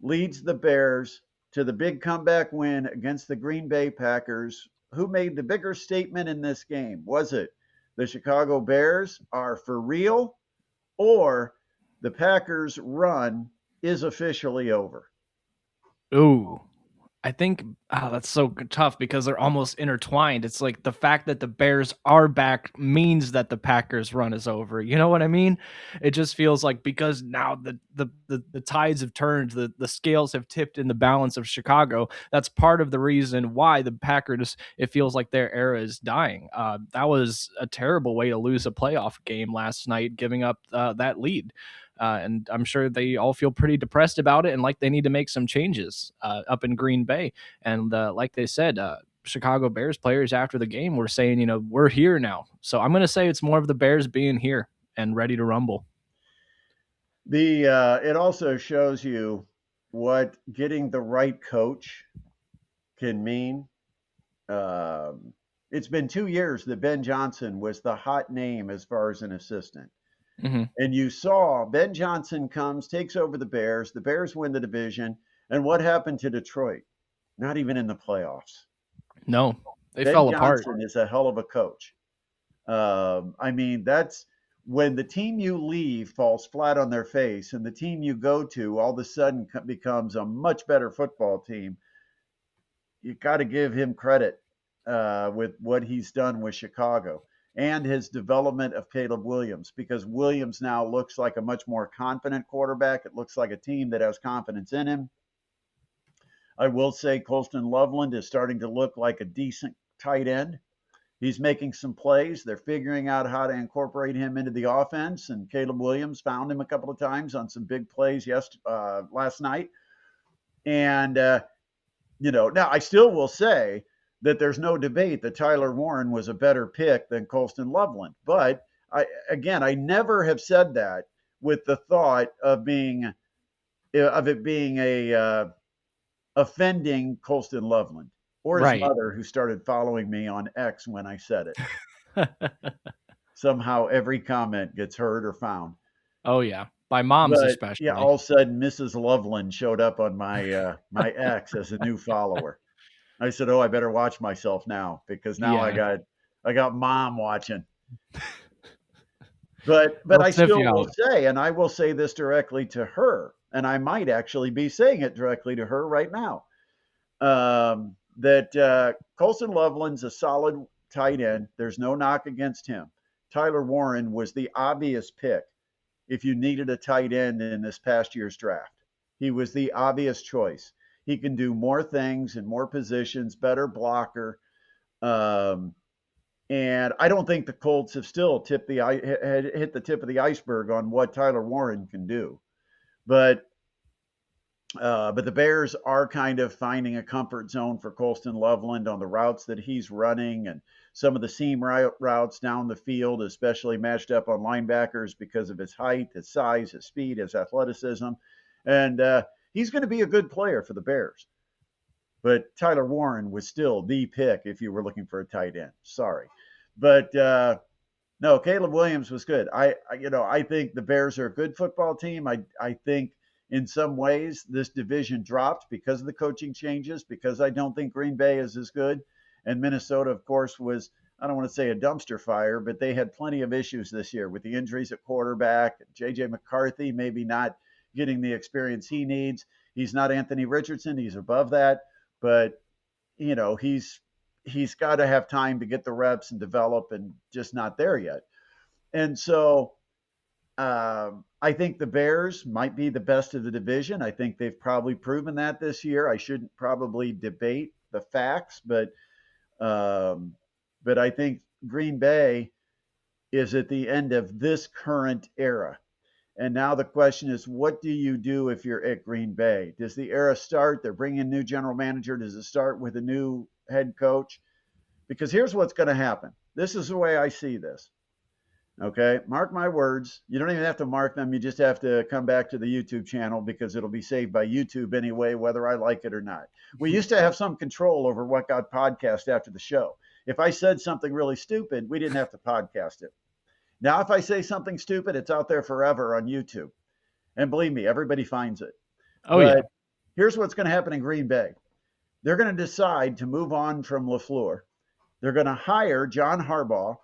leads the Bears to the big comeback win against the Green Bay Packers. Who made the bigger statement in this game? Was it the Chicago Bears are for real, or the Packers' run is officially over? Ooh. I think that's so tough because they're almost intertwined. It's like the fact that the Bears are back means that the Packers run is over. You know what I mean? It just feels like because now the tides have turned, the scales have tipped in the balance of Chicago. That's part of the reason why the Packers, it feels like their era is dying. That was a terrible way to lose a playoff game last night, giving up that lead. And I'm sure they all feel pretty depressed about it and like they need to make some changes up in Green Bay. And like they said, Chicago Bears players after the game were saying, we're here now. So I'm going to say it's more of the Bears being here and ready to rumble. It also shows you what getting the right coach can mean. Um, it's been 2 years that Ben Johnson was the hot name as far as an assistant. Mm-hmm. And you saw Ben Johnson comes, takes over the Bears. The Bears win the division. And what happened to Detroit? Not even in the playoffs. No, they Ben fell apart. Johnson is a hell of a coach. I mean, that's when the team you leave falls flat on their face and the team you go to all of a sudden becomes a much better football team. You got to give him credit with what he's done with Chicago and his development of Caleb Williams, because Williams now looks like a much more confident quarterback. It looks like a team that has confidence in him. I will say Colston Loveland is starting to look like a decent tight end. He's making some plays. They're figuring out how to incorporate him into the offense. And Caleb Williams found him a couple of times on some big plays last night. And now I still will say that there's no debate that Tyler Warren was a better pick than Colston Loveland. But I never have said that with the thought of it being a offending Colston Loveland or his Right. mother, who started following me on X when I said it. Somehow every comment gets heard or found. Oh yeah, by moms But yeah, especially. all of a sudden Mrs. Loveland showed up on my X as a new follower. I said, "Oh, I better watch myself now because now I Yeah, got mom watching." But they'll I sniff still you will out. say, and I will say this directly to her, and I might actually be saying it directly to her right now. That Colston Loveland's a solid tight end. There's no knock against him. Tyler Warren was the obvious pick if you needed a tight end in this past year's draft. He was the obvious choice. He can do more things in more positions, better blocker. Um, and I don't think the Colts have still hit the tip of the iceberg on what Tyler Warren can do. But but the Bears are kind of finding a comfort zone for Colston Loveland on the routes that he's running and some of the seam routes down the field, especially matched up on linebackers because of his height, his size, his speed, his athleticism. And he's going to be a good player for the Bears. But Tyler Warren was still the pick if you were looking for a tight end. Sorry. But no, Caleb Williams was good. I think the Bears are a good football team. I think in some ways this division dropped because of the coaching changes, because I don't think Green Bay is as good. And Minnesota, of course, was, I don't want to say a dumpster fire, but they had plenty of issues this year with the injuries at quarterback. JJ McCarthy maybe not getting the experience he needs. He's not Anthony Richardson. He's above that. But, he's got to have time to get the reps and develop, and just not there yet. And so I think the Bears might be the best of the division. I think they've probably proven that this year. I shouldn't probably debate the facts, um, but I think Green Bay is at the end of this current era. And now the question is, what do you do if you're at Green Bay? Does the era start? They're bringing a new general manager. Does it start with a new head coach? Because here's what's going to happen. This is the way I see this. Okay, mark my words. You don't even have to mark them. You just have to come back to the YouTube channel because it'll be saved by YouTube anyway, whether I like it or not. We used to have some control over what got podcast after the show. If I said something really stupid, we didn't have to podcast it. Now, if I say something stupid, it's out there forever on YouTube. And believe me, everybody finds it. Oh yeah. But here's what's going to happen in Green Bay. They're going to decide to move on from LaFleur. They're going to hire John Harbaugh.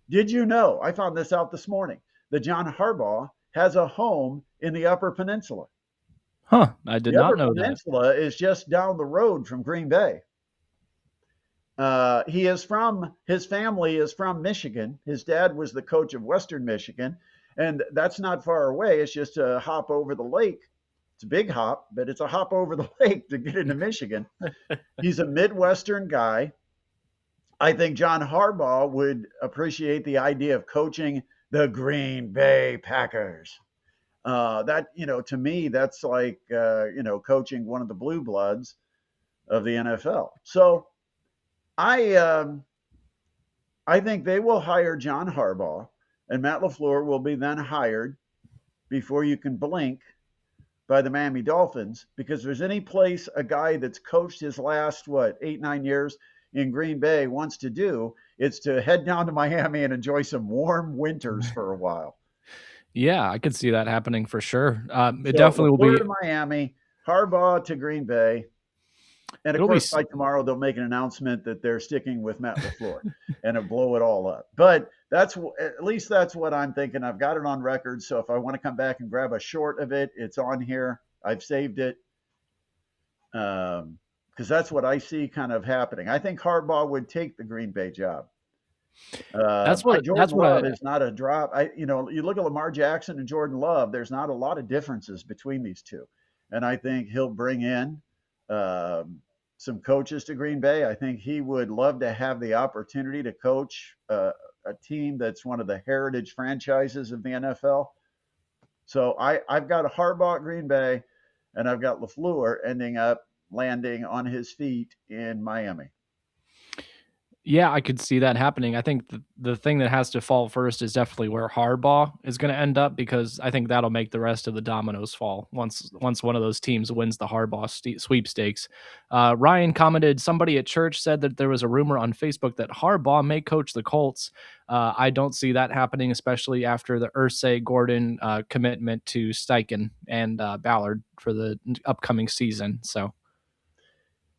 Did you know? I found this out this morning that John Harbaugh has a home in the Upper Peninsula. Huh, I did The not Upper know that. Peninsula is just down the road from Green Bay. His family is from Michigan. His dad was the coach of Western Michigan, and that's not far away. It's just a hop over the lake. It's a big hop, but it's a hop over the lake to get into Michigan. He's a Midwestern guy. I think John Harbaugh would appreciate the idea of coaching the Green Bay Packers. To me, that's like, coaching one of the blue bloods of the NFL. So I, um, I think they will hire John Harbaugh, and Matt LaFleur will be then hired before you can blink by the Miami Dolphins, because if there's any place a guy that's coached his last, 8, 9 years in Green Bay wants to do, it's to head down to Miami and enjoy some warm winters for a while. Yeah, I could see that happening for sure. It So definitely will LaFleur be. to Miami, Harbaugh to Green Bay. And of It'll be. course, by tomorrow, they'll make an announcement that they're sticking with Matt LaFleur and it'll blow it all up. But at least that's what I'm thinking. I've got it on record. So if I want to come back and grab a short of it, it's on here. I've saved it. Because that's what I see kind of happening. I think Harbaugh would take the Green Bay job. That's what. That's Jordan what I. Love is not a drop. You look at Lamar Jackson and Jordan Love. There's not a lot of differences between these two, and I think he'll bring in, um, some coaches to Green Bay. I think he would love to have the opportunity to coach a team that's one of the heritage franchises of the NFL. So I've got a Harbaugh at Green Bay, and I've got LaFleur ending up landing on his feet in Miami. Yeah, I could see that happening. I think the thing that has to fall first is definitely where Harbaugh is going to end up, because I think that'll make the rest of the dominoes fall once one of those teams wins the Harbaugh sweepstakes. Ryan commented, somebody at church said that there was a rumor on Facebook that Harbaugh may coach the Colts. I don't see that happening, especially after the Ursay Gordon commitment to Steichen and Ballard for the upcoming season. So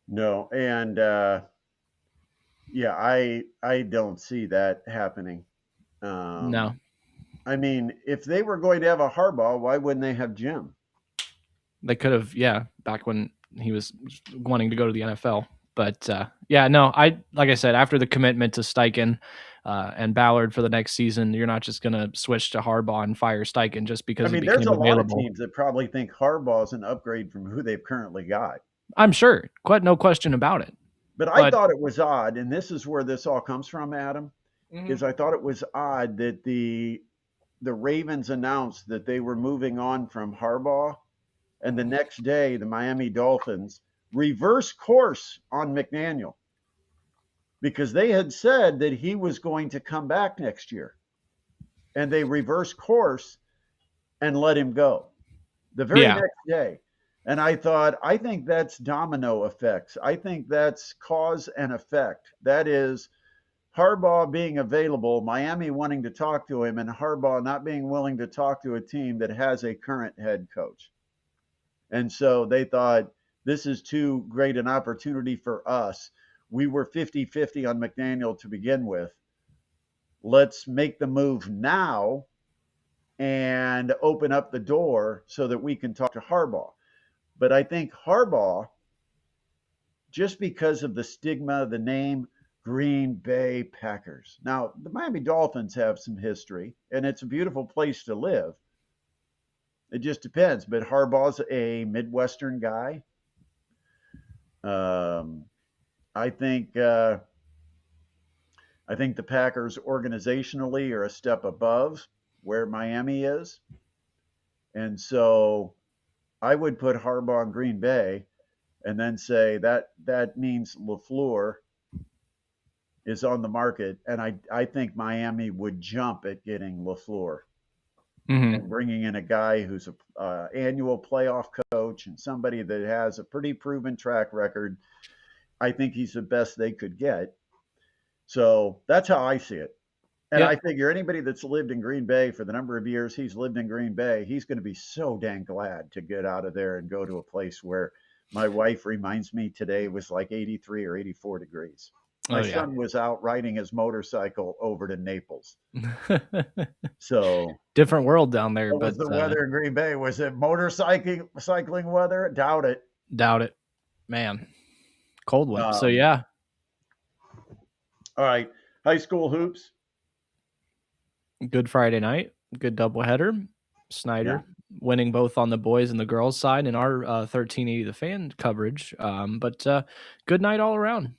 No, and yeah, I don't see that happening. no. Um, I mean, if they were going to have a Harbaugh, why wouldn't they have Jim? They could have, yeah, back when he was wanting to go to the NFL. But yeah, no, I like I said, after the commitment to Steichen and Ballard for the next season, you're not just going to switch to Harbaugh and fire Steichen just I because he mean, there's became a lot of available. teams that probably think Harbaugh is an upgrade from who they've currently got. I'm sure, quite no question about it. But I But thought it was odd, and this is where this all comes from, Adam, mhm. is I thought it was odd that the Ravens announced that they were moving on from Harbaugh, and the next day the Miami Dolphins reverse course on McDaniel because they had said that he was going to come back next year, and they reverse course and let him go the very Yeah, next day. And I thought, I think that's domino effects. I think that's cause and effect. That is Harbaugh being available, Miami wanting to talk to him, and Harbaugh not being willing to talk to a team that has a current head coach. And so they thought, this is too great an opportunity for us. We were 50-50 on McDaniel to begin with. Let's make the move now and open up the door so that we can talk to Harbaugh. But I think Harbaugh, just because of the stigma, the name Green Bay Packers. Now, the Miami Dolphins have some history, and it's a beautiful place to live. It just depends. But Harbaugh's a Midwestern guy. Um, I think I think the Packers organizationally are a step above where Miami is, and so I would put Harbaugh in Green Bay, and then say that that means LaFleur is on the market, and I think Miami would jump at getting LaFleur hmm, and bringing in a guy who's a annual playoff coach and somebody that has a pretty proven track record. I think he's the best they could get. So that's how I see it. And I yep. figure anybody that's lived in Green Bay for the number of years he's lived in Green Bay, he's going to be so dang glad to get out of there and go to a place where my wife reminds me today was like 83 or 84 degrees. My Oh yeah. son was out riding his motorcycle over to Naples. So, Different world down there, what was but the weather in Green Bay? Was it motorcycling cycling weather? Doubt it. doubt it, man. Cold one. So Um, yeah, all right, high school hoops. good Friday night, good doubleheader. Yeah, Snyder winning both on the boys and the girls side in our 1380 The Fan coverage. But good night all around.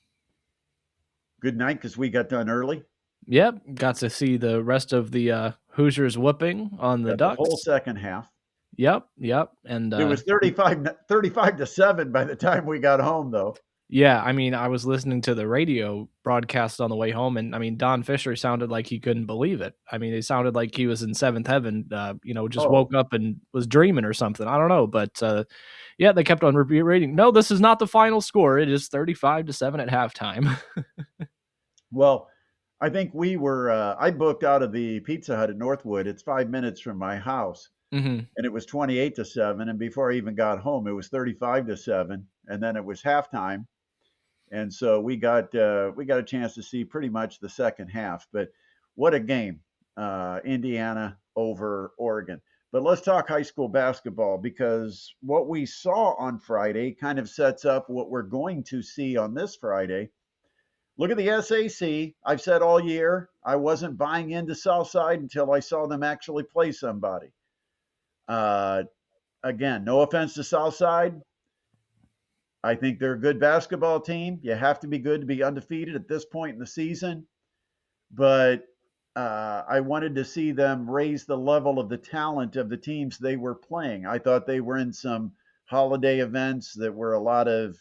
good night because we got done early. Yep, got to see the rest of the Hoosiers whooping on the Got the whole Ducks. second half. Yep, yep, and It was 35 to 7 by the time we got home, though. yeah, I mean, I was listening to the radio broadcast on the way home, and I mean, Don Fisher sounded like he couldn't believe it. I mean, it sounded like he was in seventh heaven. Just Oh, woke up and was dreaming or something. I don't know, but yeah, they kept on repeating. No, this is not the final score. It is 35-7 at halftime. well, I think we were, I booked out of the Pizza Hut at Northwood. It's 5 minutes from my house. hmm And it was 28 to 7. And before I even got home, it was 35 to 7. And then it was halftime. And so we got a chance to see pretty much the second half. But what a game, Indiana over Oregon. But let's talk high school basketball because what we saw on Friday kind of sets up what we're going to see on this Friday. Look at the SAC. I've said all year I wasn't buying into Southside until I saw them actually play somebody. Uh, Again, no offense to Southside, I think they're a good basketball team. You have to be good to be undefeated at this point in the season, but I wanted to see them raise the level of the talent of the teams they were playing. I thought they were in some holiday events that were a lot of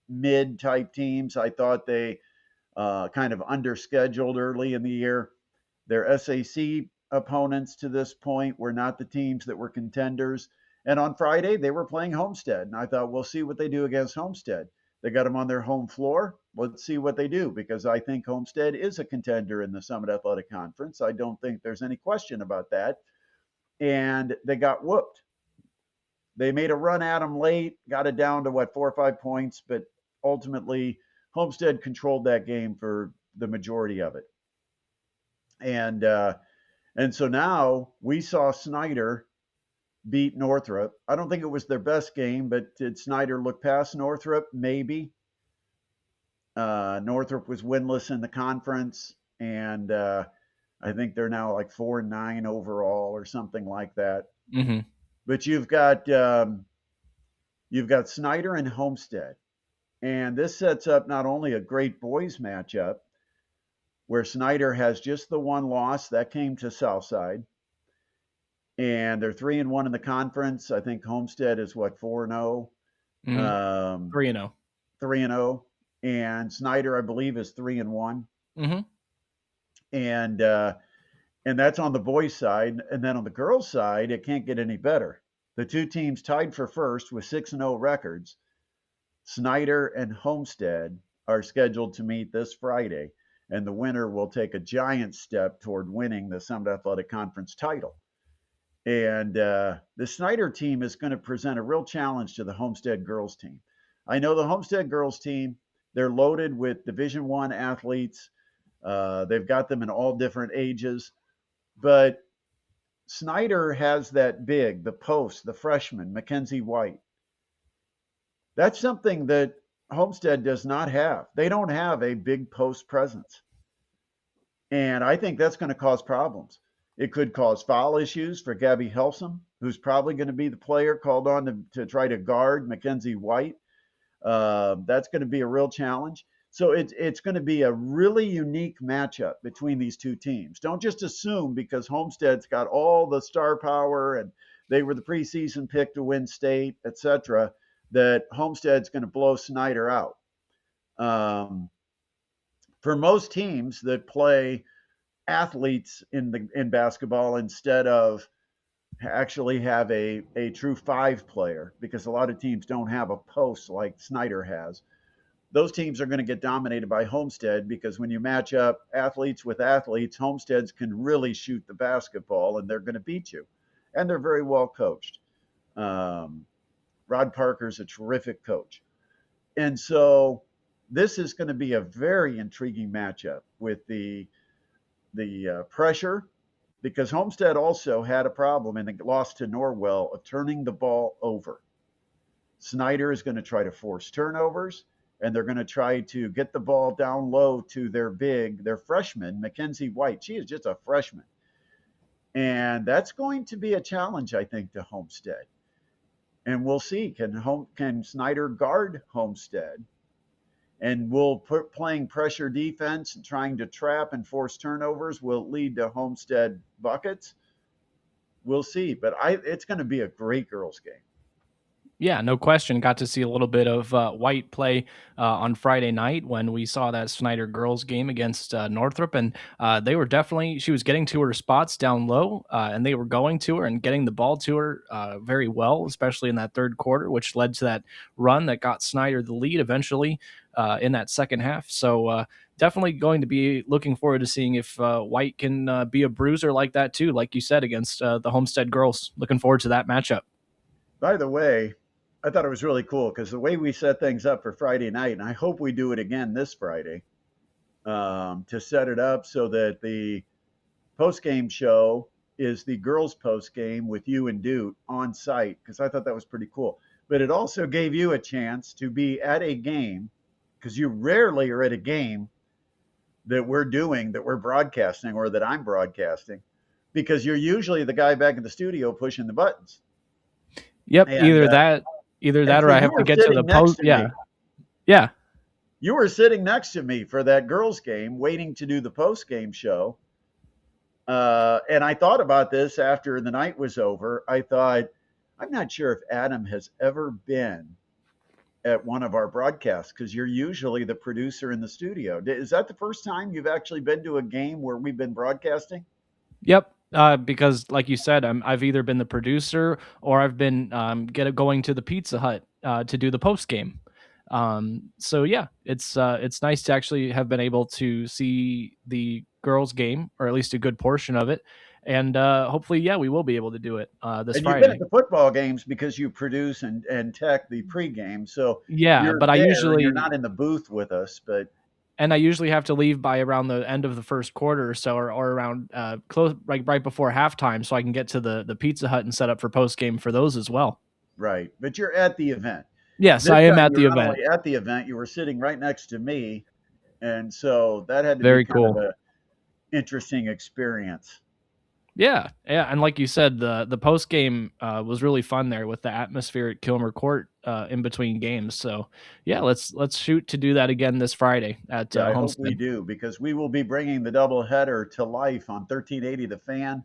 mid type teams. I thought they kind of underscheduled early in the year. Their SAC opponents to this point were not the teams that were contenders. And on Friday, they were playing Homestead. And I thought, we'll see what they do against Homestead. They got them on their home floor. Let's see what they do because I think Homestead is a contender in the Summit Athletic Conference. I don't think there's any question about that. And they got whooped. They made a run at them late, got it down to what, 4 or 5 points, but ultimately Homestead controlled that game for the majority of it. And so now we saw Snyder beat Northrop. I don't think it was their best game, but did Snyder look past Northrop? Maybe. Northrop was winless in the conference, and I think they're now like 4-9 overall or something like that. Mm-hmm. But you've got Snyder and Homestead, and this sets up not only a great boys matchup where Snyder has just the one loss that came to Southside, and they're 3-1 in the conference. I think Homestead is what 4-0, Mm-hmm. 3-0. 3-0, and Snyder I believe is 3-1, Mm-hmm. and and that's on the boys' side. And then on the girls' side, it can't get any better. The two teams tied for first with 6-0 records. Snyder and Homestead are scheduled to meet this Friday, and the winner will take a giant step toward winning the Summit Athletic Conference title. And the Snyder team is going to present a real challenge to the Homestead girls team. I know the Homestead girls team, they're loaded with Division I athletes. They've got them in all different ages. But Snyder has that big, the post, the freshman, Mackenzie White. That's something that Homestead does not have. They don't have a big post presence. And I think that's going to cause problems. It could cause foul issues for Gabby Helsum, who's probably going to be the player called on to try to guard Mackenzie White. That's going to be a real challenge. So it's going to be a really unique matchup between these two teams. Don't just assume because Homestead's got all the star power and they were the preseason pick to win state, etc., that Homestead's going to blow Snyder out. For most teams that play athletes in basketball instead of actually have a true five player, because a lot of teams don't have a post like Snyder has, those teams are going to get dominated by Homestead because when you match up athletes with athletes, Homesteads can really shoot the basketball and they're going to beat you. And they're very well coached. Rod Parker's a terrific coach. And so this is going to be a very intriguing matchup with the pressure, because Homestead also had a problem in the loss to Norwell of turning the ball over. Snyder is going to try to force turnovers, and they're going to try to get the ball down low to their freshman, Mackenzie White. She is just a freshman. And that's going to be a challenge, I think, to Homestead. And we'll see, can Snyder guard Homestead? And will playing pressure defense and trying to trap and force turnovers will lead to Homestead buckets? We'll see. But it's going to be a great girls' game. Yeah, no question. Got to see a little bit of White play on Friday night when we saw that Snyder girls game against Northrop, and they were definitely. She was getting to her spots down low, and they were going to her and getting the ball to her very well, especially in that third quarter, which led to that run that got Snyder the lead eventually in that second half. So definitely going to be looking forward to seeing if White can be a bruiser like that too, like you said, against the Homestead girls. Looking forward to that matchup. By the way, I thought it was really cool because the way we set things up for Friday night, and I hope we do it again this Friday, to set it up so that the post game show is the girls' post game with you and Dude on site, because I thought that was pretty cool. But it also gave you a chance to be at a game, because you rarely are at a game that we're broadcasting or that I'm broadcasting, because you're usually the guy back in the studio pushing the buttons. Yep, And either that. Either And that or so I you have to were get to the sitting next post. to Yeah. me. Yeah. You were sitting next to me for that girls' game, waiting to do the post game show. And I thought about this after the night was over. I thought, I'm not sure if Adam has ever been at one of our broadcasts because you're usually the producer in the studio. Is that the first time you've actually been to a game where we've been broadcasting? Yep. Because, like you said, I've either been the producer or I've been going to the Pizza Hut to do the post game. So yeah, it's nice to actually have been able to see the girls' game, or at least a good portion of it, and hopefully, yeah, we will be able to do it this And you've been at Friday. the football games because you produce and tech the pregame. So Yeah, you're but there and you're not in the booth with us, but I usually have to leave by around the end of the first quarter or so, or around close right before halftime, so I can get to the Pizza Hut and set up for post game for those as well. right. But you're at the event. Yes, This I am time at you're the not event. only at the event, you were sitting right next to me. And so that had to be Very kind of cool. a interesting experience. Yeah, yeah, and like you said, the post game was really fun there with the atmosphere at Kilmer Court in between games. So yeah, let's shoot to do that again this Friday at Yeah, I hope we Homestead. do because we will be bringing the doubleheader to life on 1380 The Fan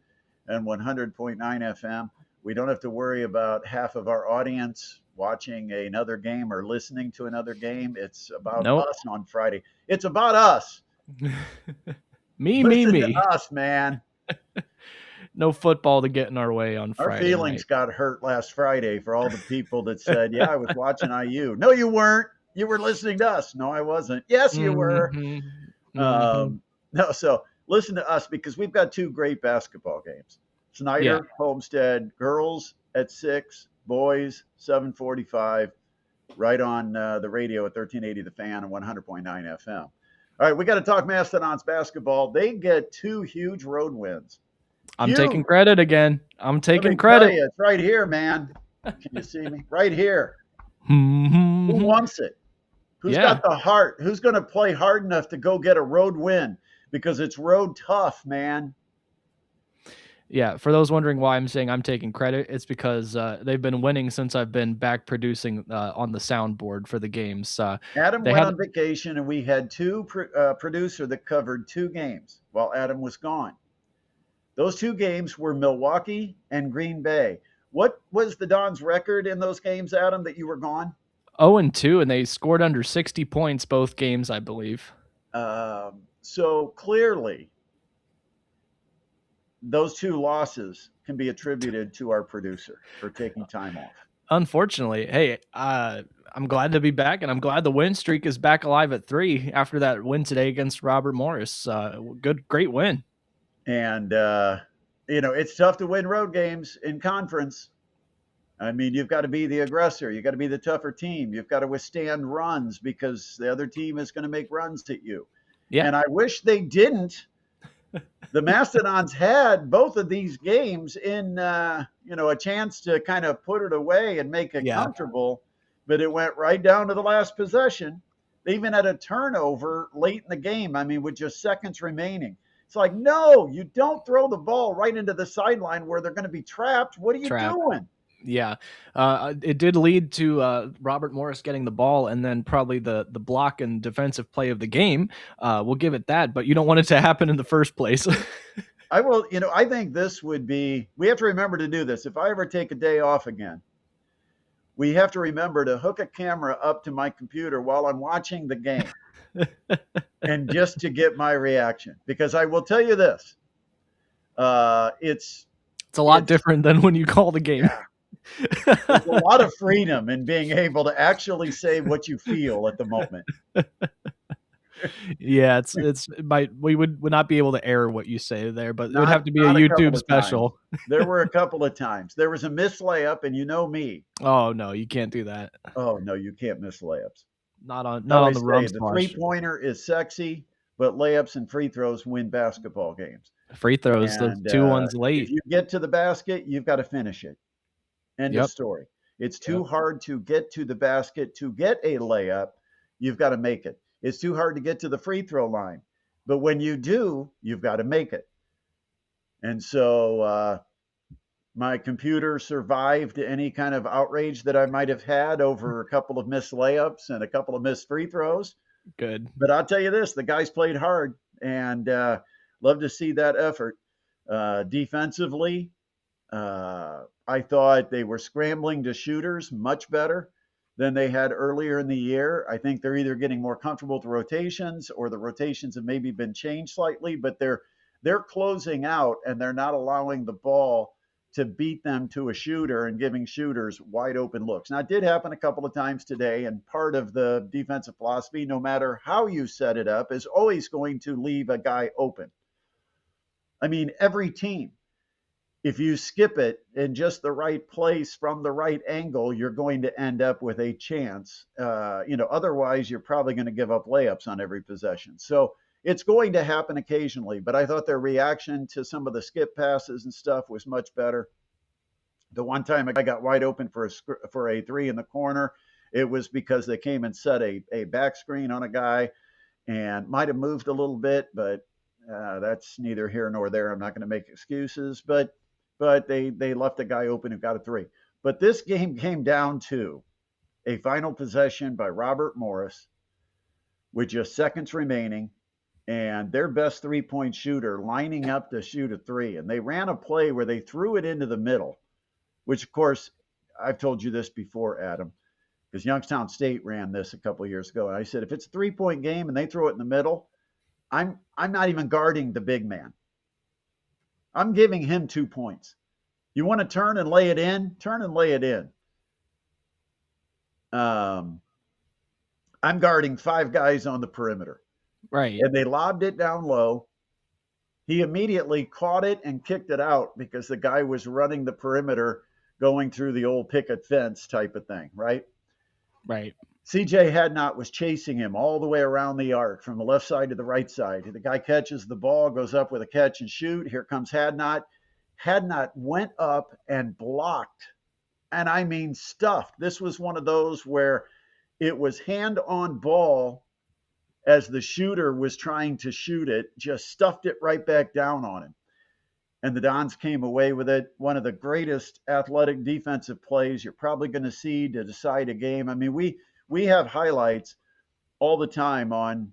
and 100.9 FM. We don't have to worry about half of our audience watching another game or listening to another game. It's about Nope. us on Friday. It's about us. Me, Listen to me. us, man. No football to get in our way on Our Friday feelings night. got hurt last Friday for all the people that said, "Yeah, I was watching IU." No, you weren't. You were listening to us. No, I wasn't. Yes, you were. Hmm. Hmm. No, so listen to us because we've got two great basketball games. Yeah, Snyder, Homestead, girls at 6, boys 7:45, right on the radio at 1380 The Fan and 100.9 FM. All right, we got to talk Mastodons basketball. They get two huge road wins. I'm taking Huge. credit again. I'm Let me taking tell credit. you, it's right here, man. Can you see me? Right here. Who Mhm. wants it? Who's Yeah, got the heart? Who's going to play hard enough to go get a road win? Because it's road tough, man. yeah. For those wondering why I'm saying I'm taking credit, it's because they've been winning since I've been back producing on the soundboard for the games. Adam They went had on vacation, and we had two producer that covered two games while Adam was gone. Those two games were Milwaukee and Green Bay. What was the Dons' record in those games, Adam, that you were gone? 0-2, and they scored under 60 points both games, I believe. So clearly, those two losses can be attributed to our producer for taking time off. Unfortunately, hey, I'm glad to be back, and I'm glad the win streak is back alive at 3 after that win today against Robert Morris. Great win. And, it's tough to win road games in conference. I mean, you've got to be the aggressor. You've got to be the tougher team. You've got to withstand runs because the other team is going to make runs at you. Yeah, And I wish they didn't. The Mastodons had both of these games in, a chance to kind of put it away and make it yeah, comfortable, but it went right down to the last possession. They even had a turnover late in the game. I mean, with just seconds remaining. It's like, no, you don't throw the ball right into the sideline where they're going to be trapped. What are you trap. doing? Yeah, it did lead to Robert Morris getting the ball, and then probably the block and defensive play of the game. We'll give it that, but you don't want it to happen in the first place. I will, I think this would be, we have to remember to do this. If I ever take a day off again, we have to remember to hook a camera up to my computer while I'm watching the game and just to get my reaction. Because I will tell you this, it's, It's a lot it's, different than when you call the game. yeah, there's a lot of freedom in being able to actually say what you feel at the moment. Yeah, it's we would not be able to air what you say there, but it would Not, have to be a not a couple YouTube of times. special. There were a couple of times. There was a missed layup, and you know me. Oh no, you can't do that. Oh no, you can't miss layups. I Not on always the say rum the three squash. pointer is sexy, but layups and free throws win basketball games. Free throws, the And 2 ones if late. you get to the basket, you've got to finish it. End of Yep. story. It's too Yep. hard to get to the basket to get a layup. You've got to make it. It's too hard to get to the free throw line. But when you do, you've got to make it. And so My computer survived any kind of outrage that I might have had over a couple of missed layups and a couple of missed free throws. Good. But I'll tell you this, the guys played hard, and love to see that effort. Defensively, I thought they were scrambling to shooters much better than they had earlier in the year. I think they're either getting more comfortable with the rotations or the rotations have maybe been changed slightly, but they're closing out and they're not allowing the ball to beat them to a shooter and giving shooters wide open looks. Now, it did happen a couple of times today, and part of the defensive philosophy, no matter how you set it up, is always going to leave a guy open. I mean, every team, if you skip it in just the right place from the right angle, you're going to end up with a chance. Otherwise, you're probably going to give up layups on every possession. So it's going to happen occasionally, but I thought their reaction to some of the skip passes and stuff was much better. The one time I got wide open for a three in the corner, it was because they came and set a back screen on a guy and might have moved a little bit, but that's neither here nor there. I'm not going to make excuses, but they left a guy open who got a three. But this game came down to a final possession by Robert Morris with just seconds remaining and their best 3-point shooter lining up to shoot a three. And they ran a play where they threw it into the middle, which, of course, I've told you this before, Adam, because Youngstown State ran this a couple of years ago. And I said, if it's a 3-point game and they throw it in the middle, I'm not even guarding the big man. I'm giving him 2 points. You want to turn and lay it in? Turn and lay it in. I'm guarding 5 guys on the perimeter. Right. And they lobbed it down low. He immediately caught it and kicked it out because the guy was running the perimeter going through the old picket fence type of thing, right? Right. CJ Hadnot was chasing him all the way around the arc from the left side to the right side. The guy catches the ball, goes up with a catch and shoot. Here comes Hadnot. Hadnot went up and blocked, and I mean stuffed. This was one of those where it was hand on ball as the shooter was trying to shoot it, just stuffed it right back down on him. And the Dons came away with it. One of the greatest athletic defensive plays you're probably going to see to decide a game. I mean, we have highlights all the time on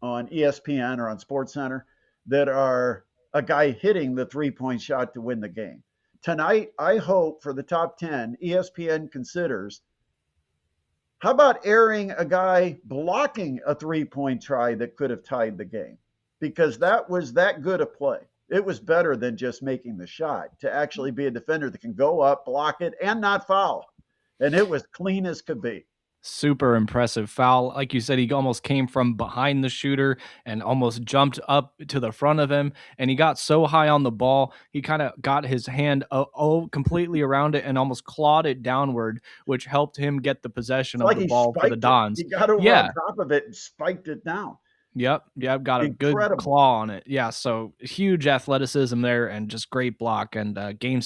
ESPN or on SportsCenter that are a guy hitting the 3-point shot to win the game. Tonight, I hope for the top 10, ESPN considers, how about airing a guy blocking a 3-point try that could have tied the game? Because that was that good a play. It was better than just making the shot, to actually be a defender that can go up, block it, and not foul. And it was clean as could be. Super impressive foul. Like you said, he almost came from behind the shooter and almost jumped up to the front of him. And he got so high on the ball, he kind of got his hand completely around it and almost clawed it downward, which helped him get the possession It's of like the he ball for the spiked it. Dons. He got over on Yeah. top of it and spiked it down. Yep. Got a good Incredible. claw on it. Yeah. So huge athleticism there and just great block and game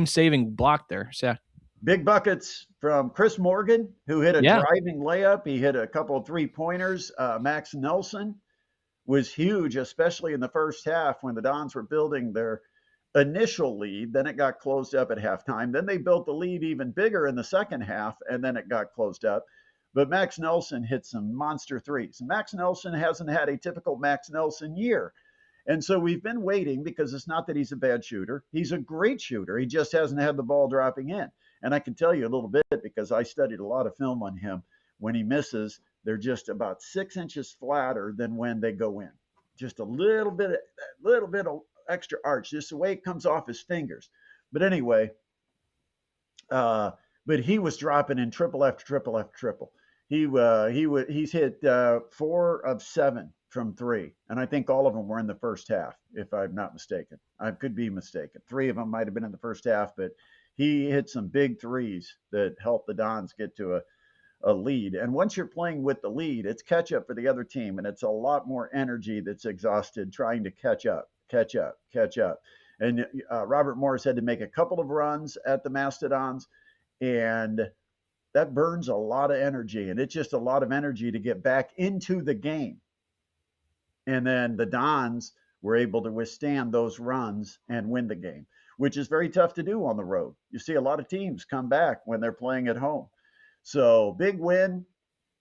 saving block there. So, yeah. Big buckets from Chris Morgan, who hit a Yeah. driving layup. He hit a couple of 3-pointers. Max Nelson was huge, especially in the first half when the Dons were building their initial lead. Then it got closed up at halftime. Then they built the lead even bigger in the second half, and then it got closed up. But Max Nelson hit some monster threes. Max Nelson hasn't had a typical Max Nelson year. And so we've been waiting because it's not that he's a bad shooter. He's a great shooter. He just hasn't had the ball dropping in. And I can tell you a little bit because I studied a lot of film on him. When he misses, they're just about 6 inches flatter than when they go in. Just a little bit of extra arch, just the way it comes off his fingers. But anyway, but he was dropping in triple after triple after triple. He's hit 4 of 7 from 3, and I think all of them were in the first half, if I'm not mistaken. I could be mistaken. 3 of them might have been in the first half, but he hit some big threes that helped the Dons get to a lead. And once you're playing with the lead, it's catch up for the other team, and it's a lot more energy that's exhausted trying to catch up. And Robert Morris had to make a couple of runs at the Mastodons, and that burns a lot of energy, and it's just a lot of energy to get back into the game. And then the Dons were able to withstand those runs and win the game. which is very tough to do on the road. You see a lot of teams come back when they're playing at home. So big win.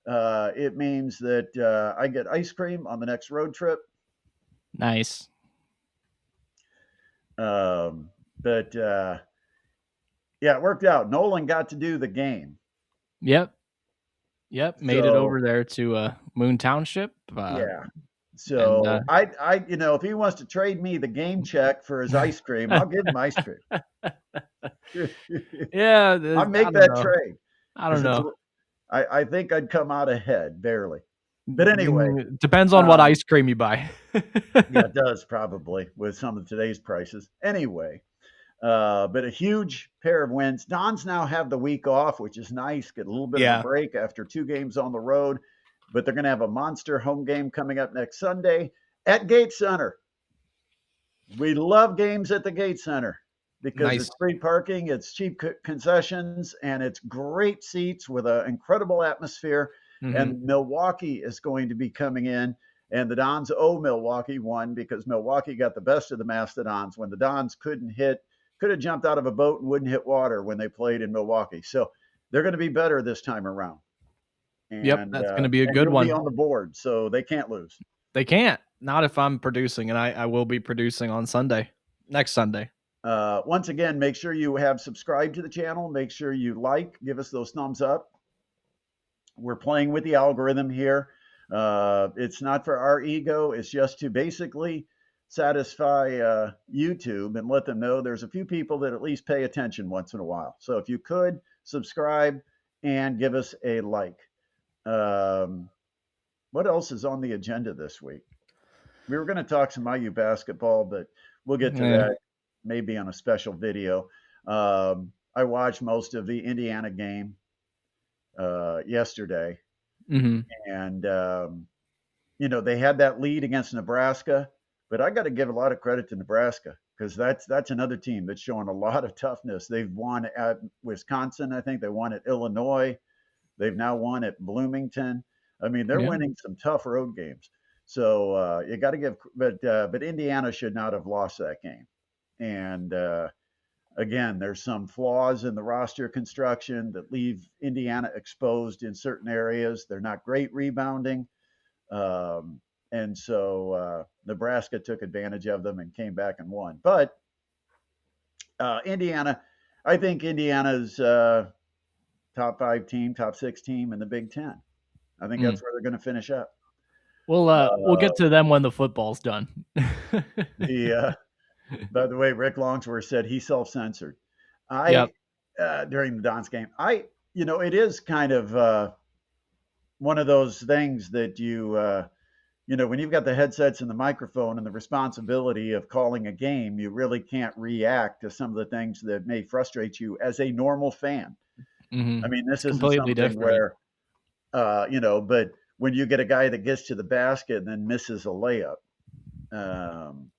It means that I get ice cream on the next road trip. Nice. But yeah, it worked out. Nolan got to do the game. Yep. Yep. Made it So over there to Moon Township. yeah. And So if he wants to trade me the game check for his ice cream, I'll give him ice cream. yeah, I'll I make don't that know. trade I don't because know. I think I'd come out ahead barely. But anyway, Depends on what um, ice cream you buy. yeah, it does probably with some of today's prices. Anyway, but a huge pair of wins. Dons now have the week off, which is nice. Get a little bit of a Yeah. break after 2 games on the road. But they're going to have a monster home game coming up next Sunday at Gate Center. We love games at the Gate Center because Nice. it's free parking, it's cheap concessions, and it's great seats with an incredible atmosphere. Hmm. And Milwaukee is going to be coming in, and the Dons owe Milwaukee one because Milwaukee got the best of the Mastodons when the Dons could have jumped out of a boat and wouldn't hit water when they played in Milwaukee. So they're going to be better this time around, Yep, and that's going to be a good you'll be one. on the board, so they can't lose. They can't. Not if I'm producing, and I will be producing on Sunday, next Sunday. Once again, make sure you have subscribed to the channel. Make sure you give us those thumbs up. We're playing with the algorithm here. It's not for our ego. It's just to basically satisfy YouTube and let them know there's a few people that at least pay attention once in a while. So if you could subscribe and give us a like. Um, what else is on the agenda this week? We were going to talk some IU basketball, but we'll get to Yeah. that maybe on a special video. I watched most of the Indiana game yesterday, Hmm. and they had that lead against Nebraska, but I got to give a lot of credit to Nebraska because that's another team that's showing a lot of toughness. They've won at Wisconsin, I think they won at Illinois, they've now won at Bloomington. I mean, they're Yeah. winning some tough road games. So you got to give, but Indiana should not have lost that game. And again, there's some flaws in the roster construction that leave Indiana exposed in certain areas. They're not great rebounding. And so Nebraska took advantage of them and came back and won. But Indiana, I think Indiana's top 5 team, top 6 team in the Big Ten. I think Mm. that's where they're going to finish up. We'll Uh, get to them when the football's done. the By the way, Rick Longsworth said he self-censored. I Yep. During the Dons game, it is kind of one of those things that when you've got the headsets and the microphone and the responsibility of calling a game, you really can't react to some of the things that may frustrate you as a normal fan. Hmm. I mean, this It's isn't completely something different. where, but when you get a guy that gets to the basket and then misses a layup,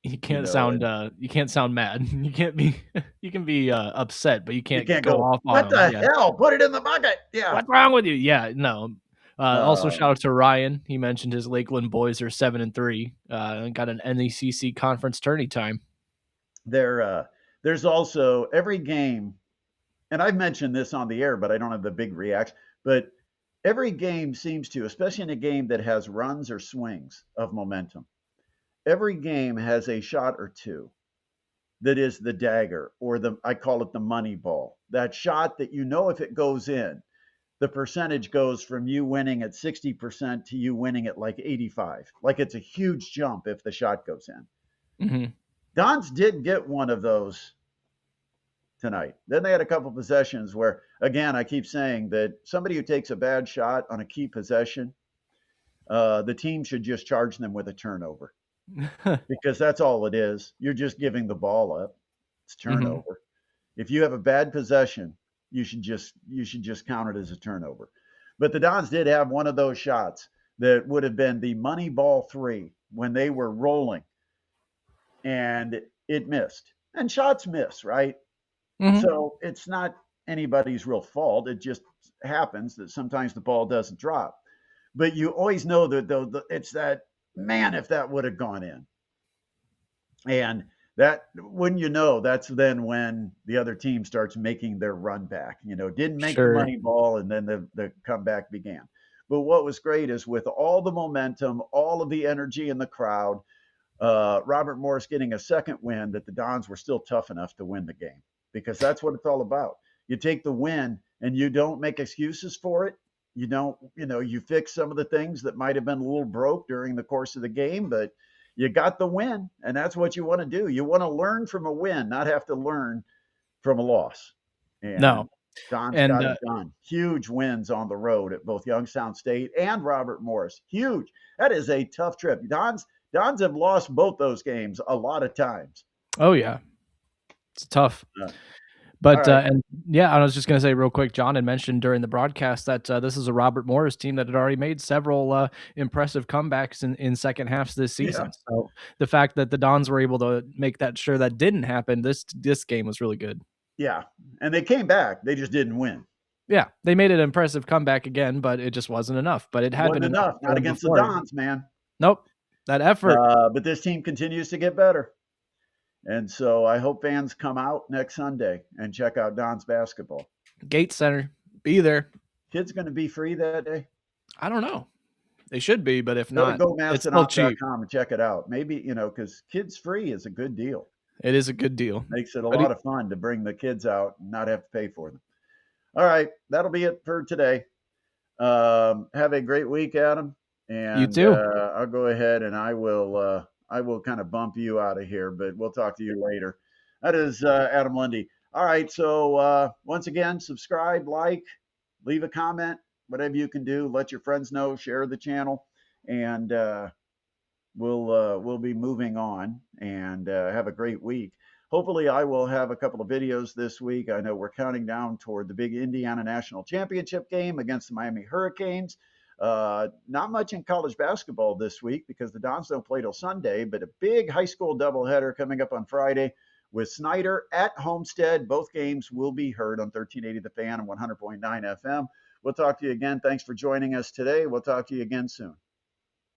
You can't sound and you can't sound mad. You can't be you can be upset, but you you can't can't go go, off on what them. the Yeah. hell? Put it in the bucket. Yeah. What's wrong with you? Yeah, no. Also, shout Um, out to Ryan. He mentioned his Lakeland boys are 7-3. And got an NECC conference tourney time. there's also every game, and I've mentioned this on the air, but I don't have the big reaction. But every game seems to, especially in a game that has runs or swings of momentum, every game has a shot or two that is the dagger, or I call it the money ball. That shot that if it goes in, the percentage goes from you winning at 60% to you winning at like 85. Like it's a huge jump if the shot goes in. Hmm. Dons did get one of those tonight. Then they had a couple possessions where, again, I keep saying that somebody who takes a bad shot on a key possession, the team should just charge them with a turnover because that's all it is. You're just giving the ball up. It's Hmm. turnover. If you have a bad possession, you should just count it as a turnover. But the Dons did have one of those shots that would have been the money ball 3 when they were rolling, and it missed. And shots miss, right? Hmm. So it's not anybody's real fault. It just happens that sometimes the ball doesn't drop. But you always know that though it's that, man, if that would have gone in. And That when you know that's then when the other team starts making their run back. Didn't make the Sure. money ball, and then the comeback began. But what was great is with all the momentum, all of the energy in the crowd, Robert Morris getting a second win, that the Dons were still tough enough to win the game, because that's what it's all about. You take the win and you don't make excuses for it. You don't, you fix some of the things that might have been a little broke during the course of the game, but you got the win, and that's what you want to do. You want to learn from a win, not have to learn from a loss. No. And Don's And got it done. Huge wins on the road at both Youngstown State and Robert Morris. Huge. That is a tough trip. Dons have lost both those games a lot of times. oh yeah, it's tough. Uh, all But right. and yeah, I was just gonna say real quick, John had mentioned during the broadcast that this is a Robert Morris team that had already made several impressive comebacks in second halves this Yeah. season. So the fact that the Dons were able to make that sure that didn't happen, this game was really good. Yeah. And they came back. They just didn't win. Yeah, they made an impressive comeback again, but it just wasn't enough. But it had Wasn't been enough enough. for Not them against the before. Dons, man. Nope, that effort. But this team continues to get better. And so I hope fans come out next Sunday and check out Don's basketball. Gate Center, be there. Kids going to be free that day? I don't know. They should be, but if Go to not, it's still cheap. gomastodons.com and check it out. Maybe, because kids free is a good deal. It is a good deal. Makes it a But lot of fun to bring the kids out and not have to pay for them. All right. That'll be it for today. Have a great week, Adam. you And too. I'll go ahead and I will kind of bump you out of here, but we'll talk to you later. That is Adam Lundy. All right. So once again, subscribe, like, leave a comment, whatever you can do. Let your friends know, share the channel, and we'll be moving on. And have a great week. Hopefully, I will have a couple of videos this week. I know we're counting down toward the big Indiana National Championship game against the Miami Hurricanes. Not much in college basketball this week because the Dons don't play till Sunday, but a big high school doubleheader coming up on Friday with Snyder at Homestead. Both games will be heard on 1380 The Fan and 100.9 FM. We'll talk to you again. Thanks for joining us today. We'll talk to you again soon.